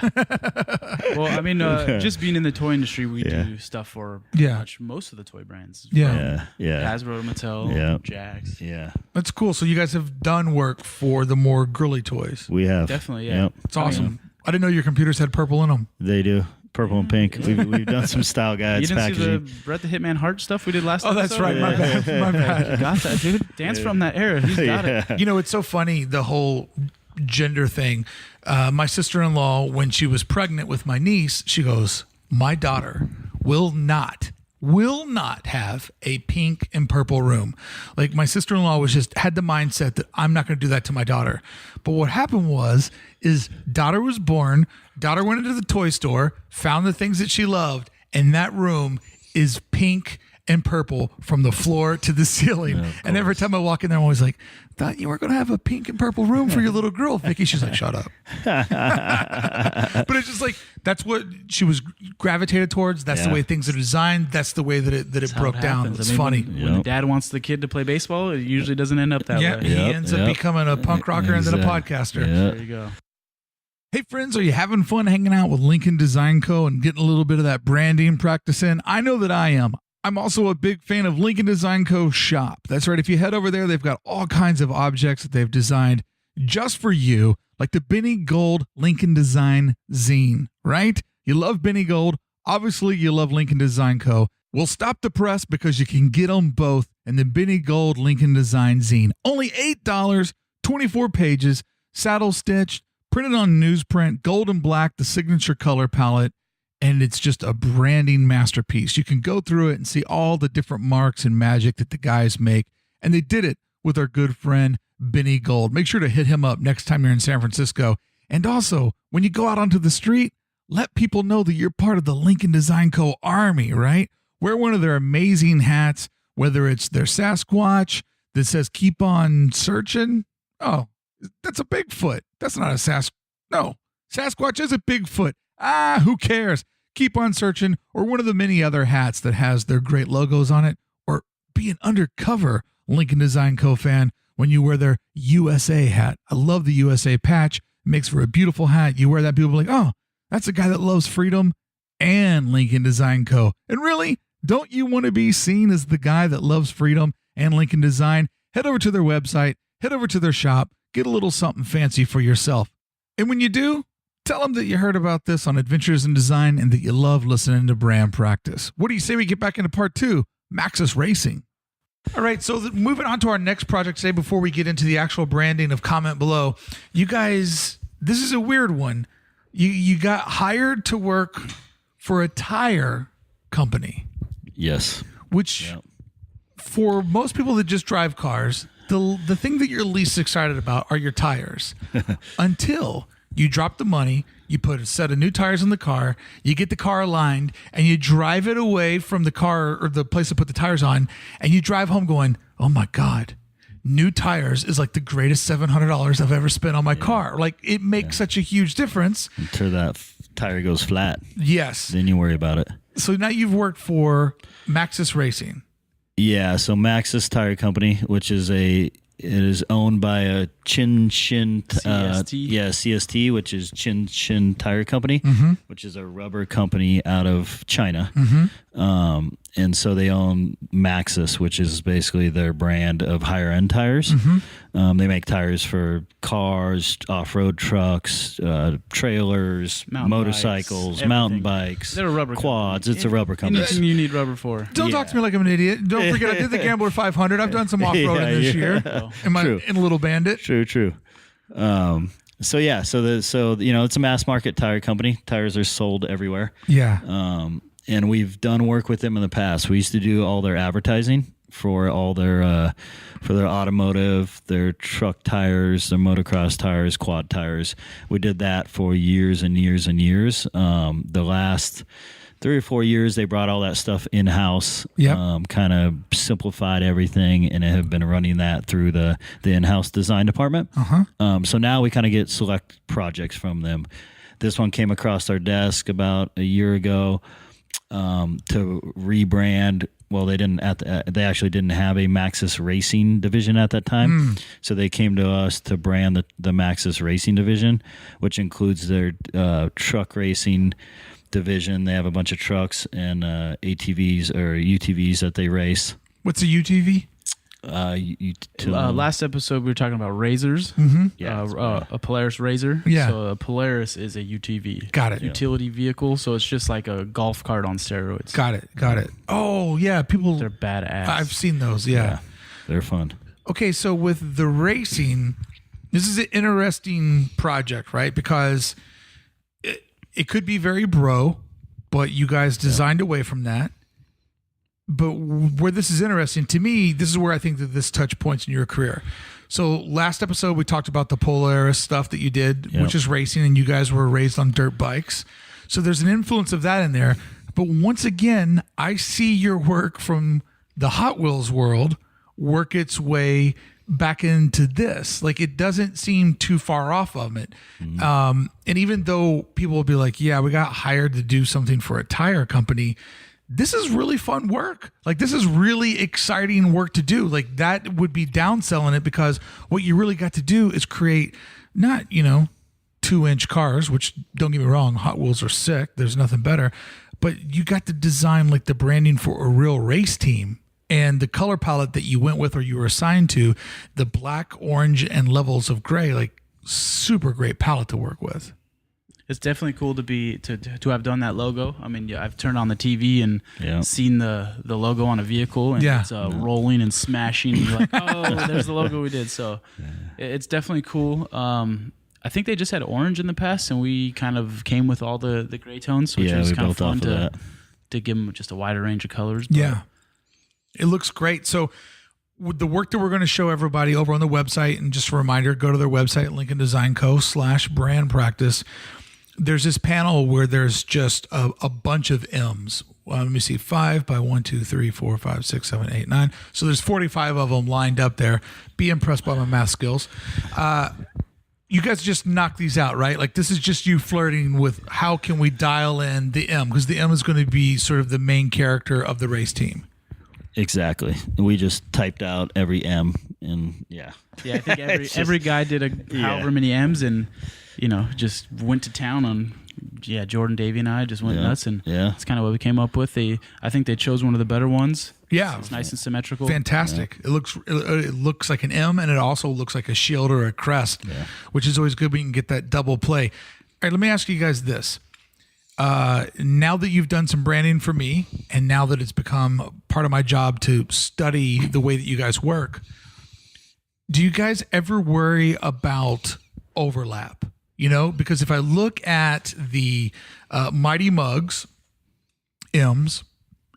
Well, I mean, just being in the toy industry, we do stuff for pretty much most of the toy brands. Yeah. Hasbro, Mattel, Jax. Yeah. That's cool. So you guys have done work for the more girly toys. We have. Definitely, yeah. Yep. It's awesome. I didn't know your computers had purple in them. They do. Purple and pink. We've done some style guides. You didn't packaging. see the Brett the Hitman Hart stuff we did last Oh, that's episode? right. My bad. My bad. You got that, dude. Dan's from that era. He's got it. You know, it's so funny, the whole gender thing. My sister-in-law, when she was pregnant with my niece, she goes, my daughter will not have a pink and purple room. Like, my sister-in-law had the mindset that I'm not going to do that to my daughter. But what happened is daughter was born, daughter went into the toy store, found the things that she loved, and that room is pink and purple from the floor to the ceiling. And every time I walk in there, I'm always like, thought you were going to have a pink and purple room for your little girl, Vicky. She's like, shut up. But it's just like, that's what she was gravitated towards. That's the way things are designed. That's the way that it broke down. It's funny. When the dad wants the kid to play baseball, it usually doesn't end up that way. He ends up becoming a punk rocker and then a podcaster. There you go. Hey friends, are you having fun hanging out with Lincoln Design Co. and getting a little bit of that branding practice in? I know that I am. I'm also a big fan of Lincoln Design Co. shop. That's right. If you head over there, they've got all kinds of objects that they've designed just for you, like the Benny Gold Lincoln Design zine, right? You love Benny Gold. Obviously, you love Lincoln Design Co. We'll stop the press because you can get them both in the Benny Gold Lincoln Design zine. Only $8, 24 pages, saddle stitched, printed on newsprint, gold and black, the signature color palette. And it's just a branding masterpiece. You can go through it and see all the different marks and magic that the guys make. And they did it with our good friend, Benny Gold. Make sure to hit him up next time you're in San Francisco. And also, when you go out onto the street, let people know that you're part of the Lincoln Design Co. army, right? Wear one of their amazing hats, whether it's their Sasquatch that says, keep on searching. Oh, that's a Bigfoot. That's not a No, Sasquatch is a Bigfoot. Who cares? Keep on searching, or one of the many other hats that has their great logos on it, or be an undercover Lincoln Design Co. fan when you wear their USA hat. I love the USA patch. It makes for a beautiful hat. You wear that, people are like, oh, that's a guy that loves freedom and Lincoln Design Co. And really, don't you want to be seen as the guy that loves freedom and Lincoln Design? Head over to their website, head over to their shop, get a little something fancy for yourself. And when you do, tell them that you heard about this on Adventures in Design and that you love listening to brand practice. What do you say we get back into part 2, Maxxis Racing? All right, so moving on to our next project today before we get into the actual branding of Comment Below. You guys, this is a weird one. You got hired to work for a tire company. Yes. Which, for most people that just drive cars, the thing that you're least excited about are your tires. Until you drop the money, you put a set of new tires in the car, you get the car aligned, and you drive it away from the car or the place to put the tires on, and you drive home going, oh my God, new tires is like the greatest $700 I've ever spent on my car. Like, it makes such a huge difference. Until that tire goes flat. Yes. Then you worry about it. So now you've worked for Maxxis Racing. Yeah, so Maxxis Tire Company, which is it is owned by a CST, which is Chin Tire Company, which is a rubber company out of China. And so they own Maxxis, which is basically their brand of higher end tires. They make tires for cars, off-road trucks, trailers, motorcycles, mountain bikes. They're a rubber quads. company. It's a rubber company. Anything you need rubber for. Don't talk to me like I'm an idiot. Don't forget, I did the Gambler 500. I've done some off-roading this year. In a Little Bandit. True. It's a mass market tire company. Tires are sold everywhere. Yeah. And we've done work with them in the past. We used to do all their advertising for all their automotive, their truck tires, their motocross tires, quad tires. We did that for years and years and years. The last 3 or 4 years, they brought all that stuff in-house, kind of simplified everything, and have been running that through the in-house design department. So now we kind of get select projects from them. This one came across our desk about a year ago. to rebrand. Well, they didn't they actually didn't have a Maxxis Racing division at that time, so they came to us to brand the Maxxis Racing division, which includes their truck racing division. They have a bunch of trucks and ATVs or UTVs that they race. What's a UTV? Last episode we were talking about razors. A Polaris Razor. Yeah. So a Polaris is a UTV. Got it. Utility vehicle. So it's just like a golf cart on steroids. Got it. Oh yeah, They're badass. I've seen those. Yeah. They're fun. Okay, so with the racing, this is an interesting project, right? Because it could be very bro, but you guys designed away from that. But where this is interesting to me, this is where I think that this touch points in your career. So last episode, we talked about the Polaris stuff that you did, which is racing, and you guys were raised on dirt bikes. So there's an influence of that in there. But once again, I see your work from the Hot Wheels world work its way back into this. Like, it doesn't seem too far off of it. And even though people will be like, yeah, we got hired to do something for a tire company, this is really fun work. Like, this is really exciting work to do. Like, that would be downselling it, because what you really got to do is create not, 2-inch cars, which, don't get me wrong, Hot Wheels are sick. There's nothing better. But you got to design like the branding for a real race team, and the color palette that you went with or you were assigned to, the black, orange, and levels of gray, like super great palette to work with. It's definitely cool to have done that logo. I mean, I've turned on the TV and seen the logo on a vehicle, and it's rolling and smashing. And you're like, oh, there's the logo we did. So it's definitely cool. I think they just had orange in the past, and we kind of came with all the gray tones, which was kind of fun to give them just a wider range of colors. But yeah, it looks great. So with the work that we're going to show everybody over on the website, and just a reminder, go to their website, LincolnDesignCo.com/brand practice. There's this panel where there's just a bunch of M's. Let me see, 5 by 1, 2, 3, 4, 5, 6, 7, 8, 9. So there's 45 of them lined up there. Be impressed by my math skills. You guys just knock these out, right? Like, this is just you flirting with how can we dial in the M, because the M is going to be sort of the main character of the race team. Exactly. We just typed out every M, and I think every guy did however many M's, and just went to town on. Jordan, Davey, and I just went nuts, and that's kind of what we came up with. I think they chose one of the better ones. Yeah, it's nice and symmetrical. Fantastic. Yeah. It looks like an M, and it also looks like a shield or a crest, which is always good when you can get that double play. All right, let me ask you guys this. Now that you've done some branding for me, and now that it's become part of my job to study the way that you guys work, do you guys ever worry about overlap? Because if I look at the Mighty Muggs M's,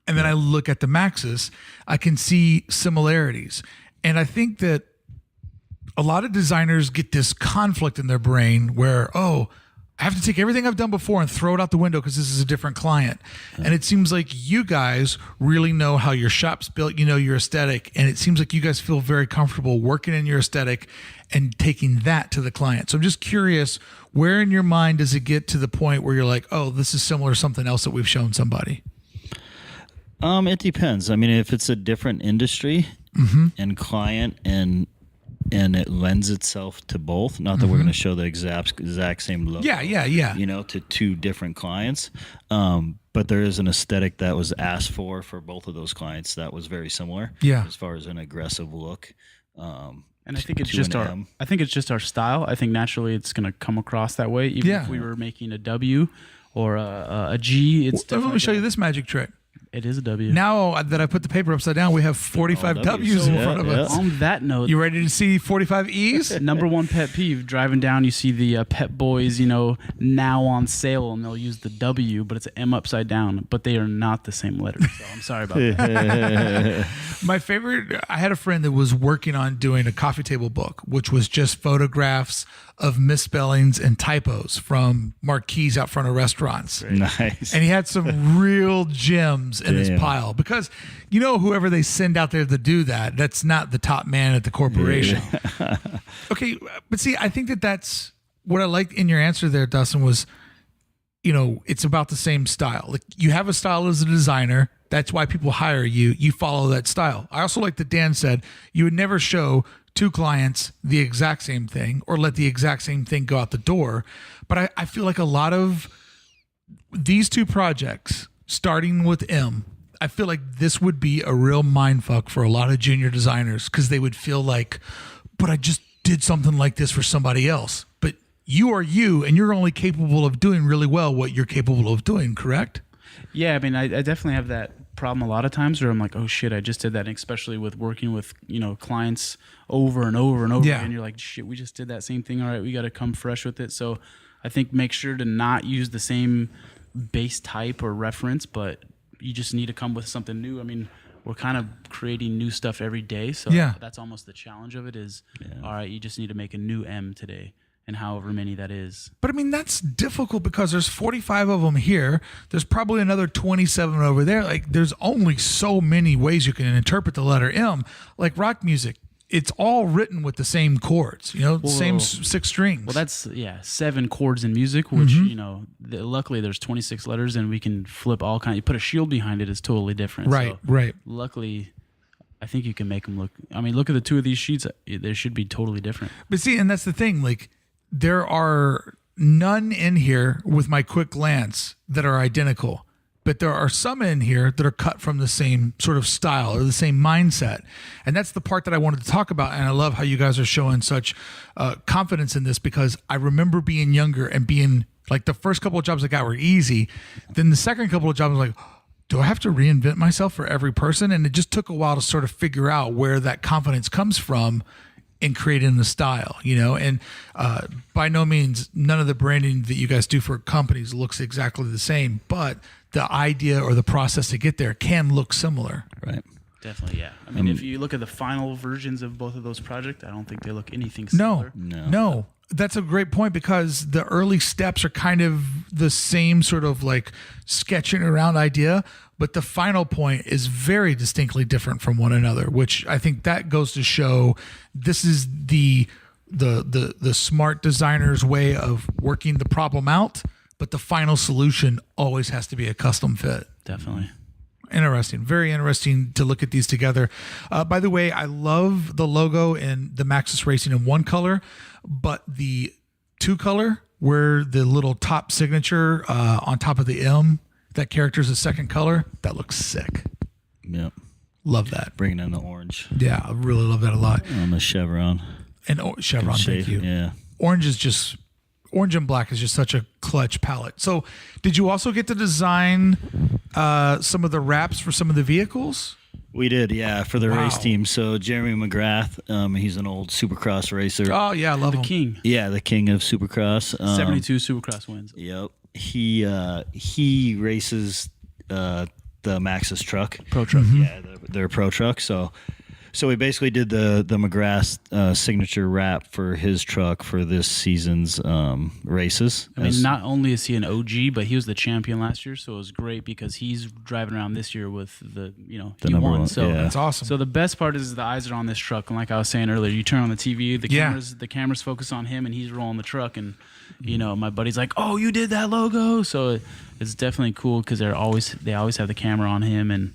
and then I look at the Maxxis, I can see similarities. And I think that a lot of designers get this conflict in their brain where, I have to take everything I've done before and throw it out the window because this is a different client. And it seems like you guys really know how your shop's built, your aesthetic. And it seems like you guys feel very comfortable working in your aesthetic and taking that to the client. So I'm just curious, where in your mind does it get to the point where you're like, oh, this is similar to something else that we've shown somebody? It depends. I mean, if it's a different industry and client and it lends itself to both, not that we're going to show the exact same look. To two different clients. But there is an aesthetic that was asked for both of those clients that was very similar. Yeah. As far as an aggressive look. And I think it's just our style. I think naturally it's going to come across that way. Even if we were making a W or a G, it's definitely. Let me show you this magic trick. It is a W. Now that I put the paper upside down, we have 45 W's in front of us. On that note, you ready to see 45 E's? Number one pet peeve: driving down, you see the Pep Boys, now on sale, and they'll use the W, but it's an M upside down. But they are not the same letter. So I'm sorry about that. My favorite. I had a friend that was working on doing a coffee table book, which was just photographs of misspellings and typos from marquees out front of restaurants. Nice. And he had some real gems in his pile, because whoever they send out there to do that's not the top man at the corporation. Okay, but see, I think that's what I liked in your answer there, Dustin, was it's about the same style. Like you have a style as a designer. That's why people hire you. You follow that style. I also like that Dan said you would never show two clients the exact same thing or let the exact same thing go out the door. But I feel like a lot of these two projects, starting with M, I feel like this would be a real mindfuck for a lot of junior designers because they would feel like, but I just did something like this for somebody else. But you are you, and you're only capable of doing really well what you're capable of doing, correct? Yeah, I mean, I definitely have that problem a lot of times where I'm like, oh shit, I just did that, and especially with working with, clients over and over and over again. And you're like, shit, we just did that same thing. All right, we got to come fresh with it. So I think make sure to not use the same base type or reference, but you just need to come with something new. I mean, we're kind of creating new stuff every day. So that's almost the challenge of it is, all right, you just need to make a new M today. And however many that is. But I mean, that's difficult because there's 45 of them here. There's probably another 27 over there. Like there's only so many ways you can interpret the letter M. Like rock music, it's all written with the same chords, same 6 strings. Well, that's 7 chords in music, which, luckily there's 26 letters and we can flip all kinds. You put a shield behind it, it's totally different. Right, right. Luckily, I think you can make them look, look at the two of these sheets. They should be totally different. But see, and that's the thing, like, there are none in here with my quick glance that are identical, but there are some in here that are cut from the same sort of style or the same mindset. And that's the part that I wanted to talk about. And I love how you guys are showing such confidence in this because I remember being younger and being like the first couple of jobs I got were easy. Then the second couple of jobs I was like, do I have to reinvent myself for every person? And it just took a while to sort of figure out where that confidence comes from in creating the style, and by no means, none of the branding that you guys do for companies looks exactly the same, but the idea or the process to get there can look similar. Right. Definitely, yeah. I mean, if you look at the final versions of both of those projects, I don't think they look anything similar. No. That's a great point because the early steps are kind of the same sort of like sketching around idea, but the final point is very distinctly different from one another, which I think that goes to show this is the smart designer's way of working the problem out, but the final solution always has to be a custom fit. Definitely. Interesting. Very interesting to look at these together. By the way, I love the logo in the Maxxis Racing in one color, but the 2 color where the little top signature on top of the M, that character is a second color. That looks sick. Yep. Love that. Bringing in the orange. Yeah, I really love that a lot. On the chevron. And chevron, thank you. Yeah. Orange and black is just such a clutch palette. So did you also get to design some of the wraps for some of the vehicles? We did, yeah, for the race team. So Jeremy McGrath, he's an old Supercross racer. Oh, yeah, I love him. The king. Yeah, the king of Supercross. 72 Supercross wins. Yep. He races the Maxxis truck. Pro truck. Mm-hmm. Yeah, their pro truck. So we basically did the McGrath signature wrap for his truck for this season's races. I mean, not only is he an OG, but he was the champion last year, so it was great because he's driving around this year with the number won. one. So that's awesome. So the best part is the eyes are on this truck, and like I was saying earlier, you turn on the TV, the cameras focus on him, and he's rolling the truck, and my buddy's like, "Oh, you did that logo!" So it's definitely cool because they always have the camera on him, and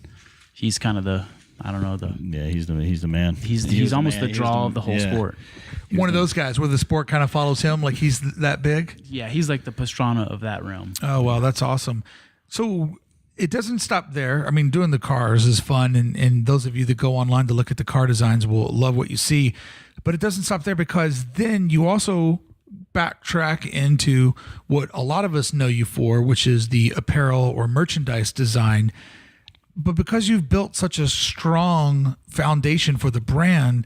he's kind of the. I don't know he's the man. He's almost the draw of the whole sport. One of those guys where the sport kind of follows him, like he's that big. Yeah, he's like the Pastrana of that realm. Oh wow, that's awesome. So it doesn't stop there. I mean, doing the cars is fun, and those of you that go online to look at the car designs will love what you see. But it doesn't stop there because then you also backtrack into what a lot of us know you for, which is the apparel or merchandise design. But because you've built such a strong foundation for the brand,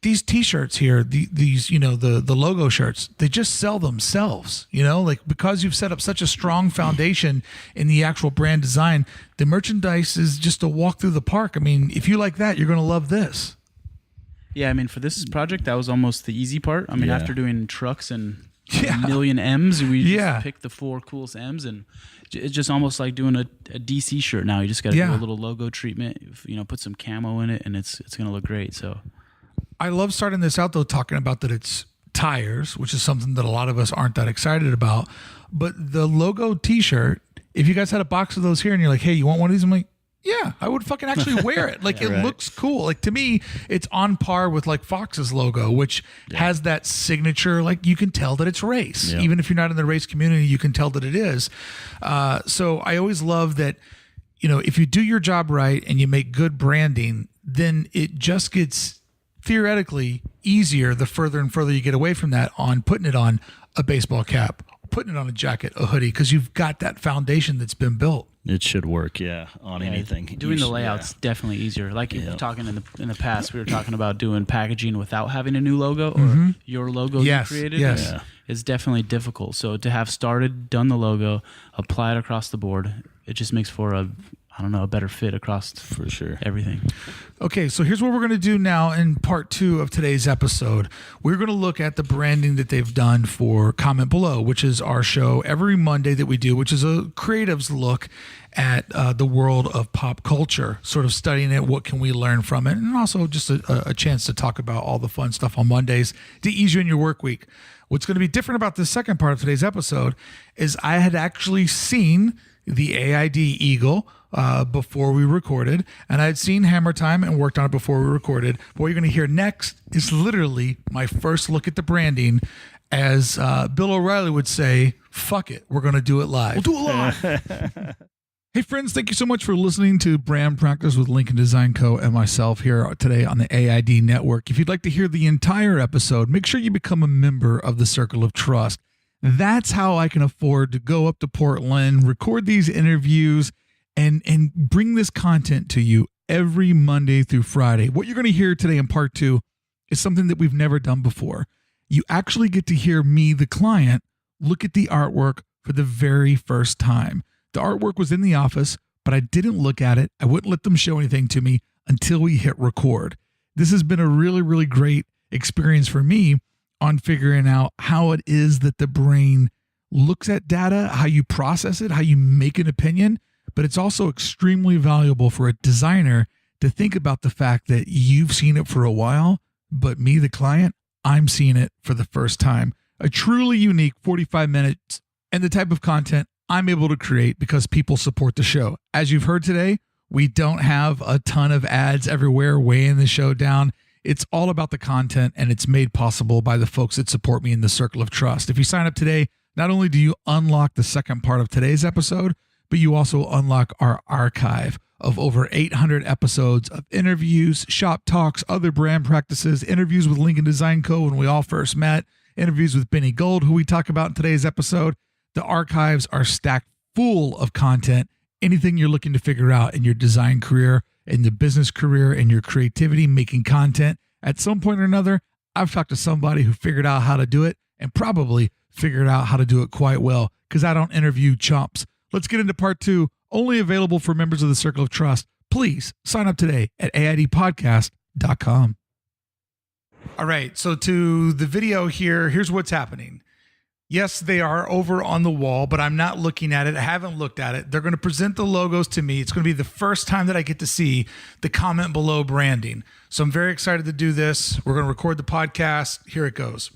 these T-shirts here, these the logo shirts, they just sell themselves. Like because you've set up such a strong foundation in the actual brand design, the merchandise is just a walk through the park. I mean, if you like that, you're going to love this. Yeah, I mean, for this project, that was almost the easy part. I mean, after doing trucks and a million M's, we just picked the 4 coolest M's, and it's just almost like doing a DC shirt now. You just got to do a little logo treatment, put some camo in it, and it's going to look great. So I love starting this out though, talking about that it's tires, which is something that a lot of us aren't that excited about. But the logo t-shirt, if you guys had a box of those here and you're like, hey, you want one of these? I'm like, yeah, I would fucking actually wear it. Like, it looks cool. Like, to me, it's on par with like Fox's logo, which has that signature. Like, you can tell that it's race. Even if you're not in the race community, you can tell that it is. So I always love that, you know, if you do your job right and you make good branding, then it just gets theoretically easier the further and further you get away from that on putting it on a baseball cap, putting it on a jacket, a hoodie, because you've got that foundation that's been built. It should work, on anything. Doing the layout's definitely easier. Like you were talking in the past, we were talking about doing packaging without having a new logo or your logo you created. It's definitely difficult. So to have done the logo, apply it across the board, it just makes for a better fit across for sure everything. Okay, so here's what we're going to do now in part 2 of today's episode. We're going to look at the branding that they've done for Comment Below, which is our show every Monday that we do, which is a creative's look at the world of pop culture, sort of studying it, what can we learn from it, and also just a chance to talk about all the fun stuff on Mondays to ease you in your work week. What's going to be different about this second part of today's episode is I had actually seen the AID Eagle before we recorded, and I'd seen Hammer Time and worked on it before we recorded. What you're going to hear next is literally my first look at the branding. As Bill O'Reilly would say, fuck it, we're going to do it live. We'll do it live. Hey friends, thank you so much for listening to Brand Practice with Lincoln Design Co. and myself here today on the AID Network. If you'd like to hear the entire episode, make sure you become a member of the Circle of Trust. That's how I can afford to go up to Portland, record these interviews, and bring this content to you every Monday through Friday. What you're going to hear today in part 2 is something that we've never done before. You actually get to hear me, the client, look at the artwork for the very first time. The artwork was in the office, but I didn't look at it. I wouldn't let them show anything to me until we hit record. This has been a really, really great experience for me on figuring out how it is that the brain looks at data, how you process it, how you make an opinion. But it's also extremely valuable for a designer to think about the fact that you've seen it for a while, but me, the client, I'm seeing it for the first time. A truly unique 45 minutes and the type of content I'm able to create because people support the show. As you've heard today, we don't have a ton of ads everywhere weighing the show down. It's all about the content, and it's made possible by the folks that support me in the Circle of Trust. If you sign up today, not only do you unlock the second part of today's episode, but you also unlock our archive of over 800 episodes of interviews, shop talks, other brand practices, interviews with Lincoln Design Co. when we all first met, interviews with Benny Gold, who we talk about in today's episode. The archives are stacked full of content, anything you're looking to figure out in your design career, in the business career, in your creativity, making content. At some point or another, I've talked to somebody who figured out how to do it and probably figured out how to do it quite well, because I don't interview chumps. Let's get into part 2, only available for members of the Circle of Trust. Please sign up today at aidpodcast.com. All right, so to the video here, here's what's happening. Yes, they are over on the wall, but I'm not looking at it. I haven't looked at it. They're going to present the logos to me. It's going to be the first time that I get to see the Comment Below branding. So I'm very excited to do this. We're going to record the podcast. Here it goes.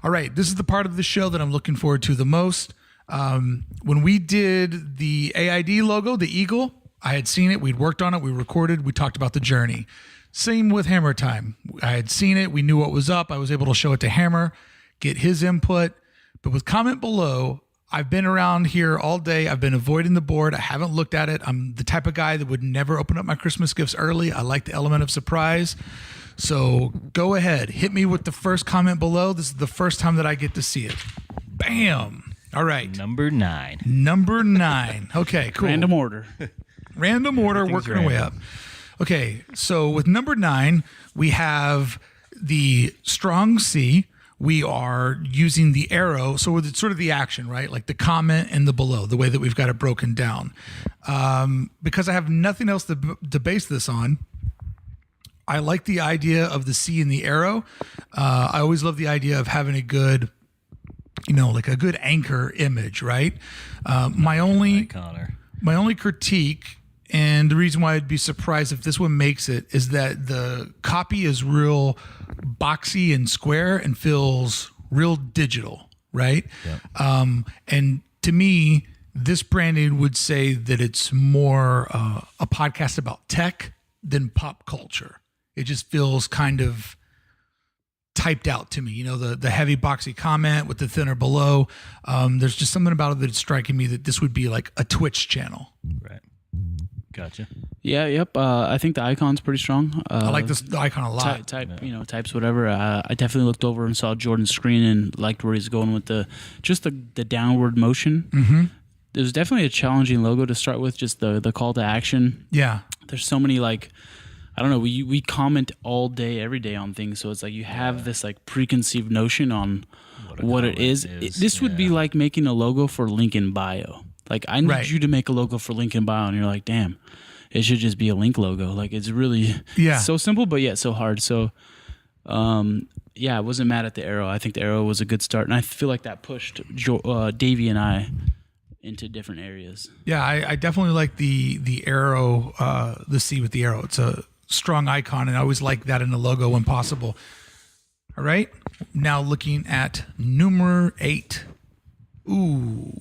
All right, this is the part of the show that I'm looking forward to the most. When we did the AID logo, the Eagle, I had seen it. We'd worked on it. We recorded. We talked about the journey. Same with Hammer Time. I had seen it. We knew what was up. I was able to show it to Hammer, get his input. But with Comment Below, I've been around here all day. I've been avoiding the board. I haven't looked at it. I'm the type of guy that would never open up my Christmas gifts early. I like the element of surprise. So go ahead. Hit me with the first comment below. This is the first time that I get to see it. Bam. All right. Number 9. Okay, cool. Random order, working our way up. Okay, so with number 9, we have the strong C. We are using the arrow. So it's sort of the action, right? Like the comment and the below, the way that we've got it broken down. Because I have nothing else to base this on, I like the idea of the C and the arrow. I always love the idea of having a good, like a good anchor image, right? My only critique, and the reason why I'd be surprised if this one makes it, is that the copy is real boxy and square and feels real digital, right? Yep. And to me, this branding would say that it's more a podcast about tech than pop culture. It just feels kind of typed out to me, you know, the heavy boxy comment with the thinner below. There's just something about it that's striking me that this would be like a Twitch channel. Right. Gotcha. Yeah. Yep. I think the icon's pretty strong. I like the icon a lot. Types whatever. I definitely looked over and saw Jordan's screen and liked where he's going with the downward motion. Mm-hmm. There's definitely a challenging logo to start with. Just the call to action. Yeah. There's so many I don't know. We comment all day, every day on things, so it's like you have this like preconceived notion on what it is. This would be like making a logo for Lincoln Bio. Like I need you to make a logo for Lincoln Bio, and you're like, damn, it should just be a link logo. Like it's really so simple, but yet so hard. So, I wasn't mad at the arrow. I think the arrow was a good start, and I feel like that pushed Davey and I into different areas. Yeah, I definitely like the arrow, the C with the arrow. It's a strong icon, and I always like that in the logo when possible. All right, now looking at number 8. Ooh,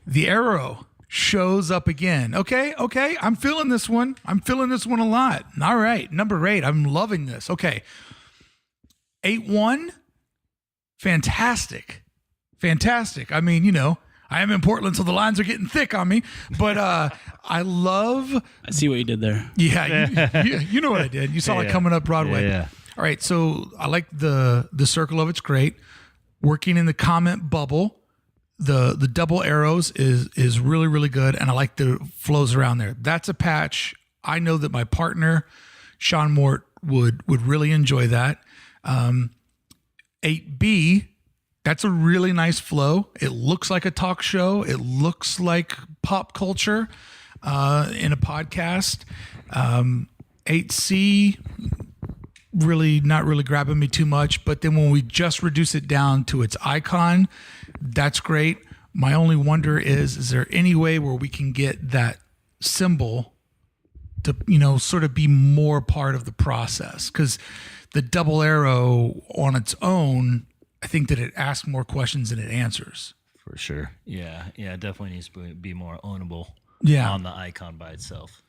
the arrow shows up again. Okay, I'm feeling this one. I'm feeling this one a lot. All right, number 8. I'm loving this. Okay, 8-1, fantastic. I mean, you know, I am in Portland, so the lines are getting thick on me. But I see what you did there. Yeah, you know what I did. You saw it coming up Broadway. Yeah. All right, so I like the circle of it's great. Working in the comment bubble, the double arrows is really, really good, and I like the flows around there. That's a patch. I know that my partner, Sean Mort, would really enjoy that. 8B, that's a really nice flow. It looks like a talk show. It looks like pop culture in a podcast. 8C, really not really grabbing me too much. But then when we just reduce it down to its icon, that's great. My only wonder is there any way where we can get that symbol to, you know, sort of be more part of the process? Because the double arrow on its own, I think that it asks more questions than it answers. For sure. Yeah. It definitely needs to be more ownable on the icon by itself.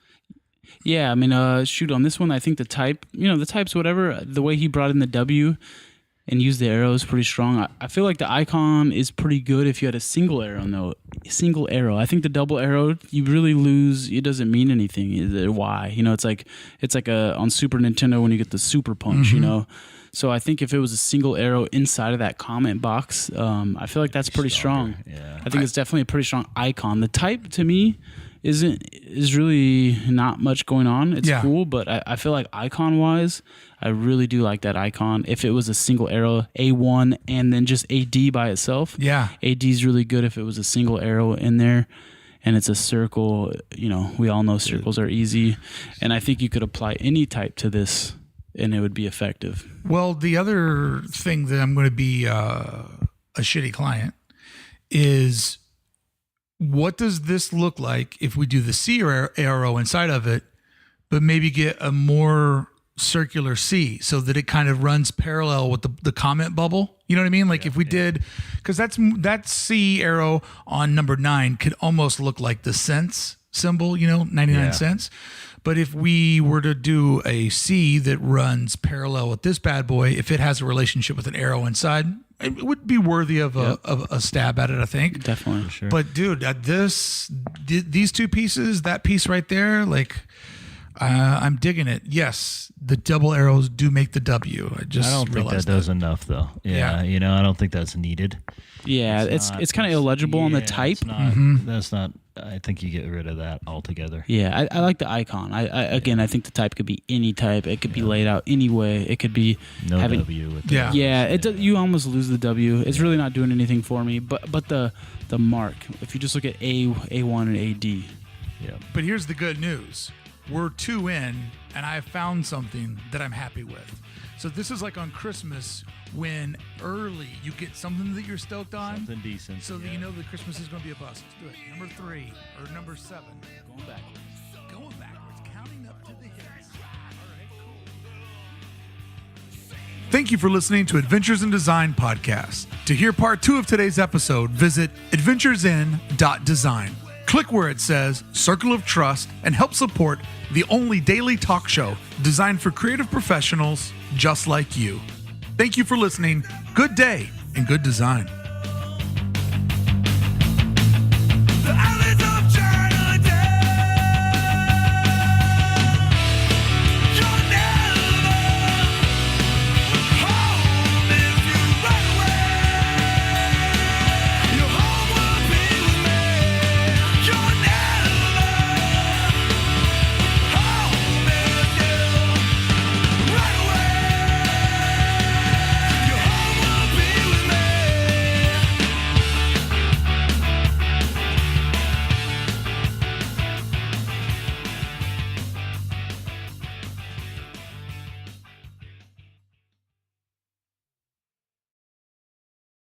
Yeah, I mean, on this one, I think the types, whatever, the way he brought in the W and used the arrow is pretty strong. I feel like the icon is pretty good if you had a single arrow, though. Single arrow. I think the double arrow, you really lose. It doesn't mean anything. Why? You know, it's like on Super Nintendo when you get the Super Punch, you know. So I think if it was a single arrow inside of that comment box, I feel like that's pretty strong. Yeah. I think it's definitely a pretty strong icon. The type, to me, is really not much going on. It's cool, but I feel like icon-wise, I really do like that icon. If it was a single arrow, A1, and then just AD by itself, AD is really good if it was a single arrow in there. And it's a circle. You know, we all know circles are easy. And I think you could apply any type to this, and it would be effective. Well, the other thing that I'm going to be a shitty client is, what does this look like if we do the C arrow inside of it, but maybe get a more circular C so that it kind of runs parallel with the comment bubble? You know what I mean? Like if we did, because that C arrow on number 9 could almost look like the cents symbol, you know, 99 cents. But if we were to do a C that runs parallel with this bad boy, if it has a relationship with an arrow inside, it would be worthy of a stab at it, I think. Definitely. For sure. But dude, these two pieces, that piece right there, like, I'm digging it. Yes, the double arrows do make the W. I don't think that does enough, though. Yeah, you know, I don't think that's needed. Yeah, it's kind of illegible on the type. It's not, that's not. I think you get rid of that altogether. Yeah, I like the icon. I think the type could be any type. It could be laid out any way. It could be W with the you almost lose the W. It's really not doing anything for me. But the mark, if you just look at A1 and AD. Yeah. But here's the good news. We're 2 in, and I found something that I'm happy with. So this is like on Christmas when early you get something that you're stoked on. Something decent. So that you know that Christmas is going to be a bust. Let's do it. Number 3 or number 7. Going backwards. Counting up to the hits. All right, cool. Thank you for listening to Adventures in Design podcast. To hear part 2 of today's episode, visit adventuresin.design. Click where it says Circle of Trust and help support the only daily talk show designed for creative professionals just like you. Thank you for listening. Good day and good design.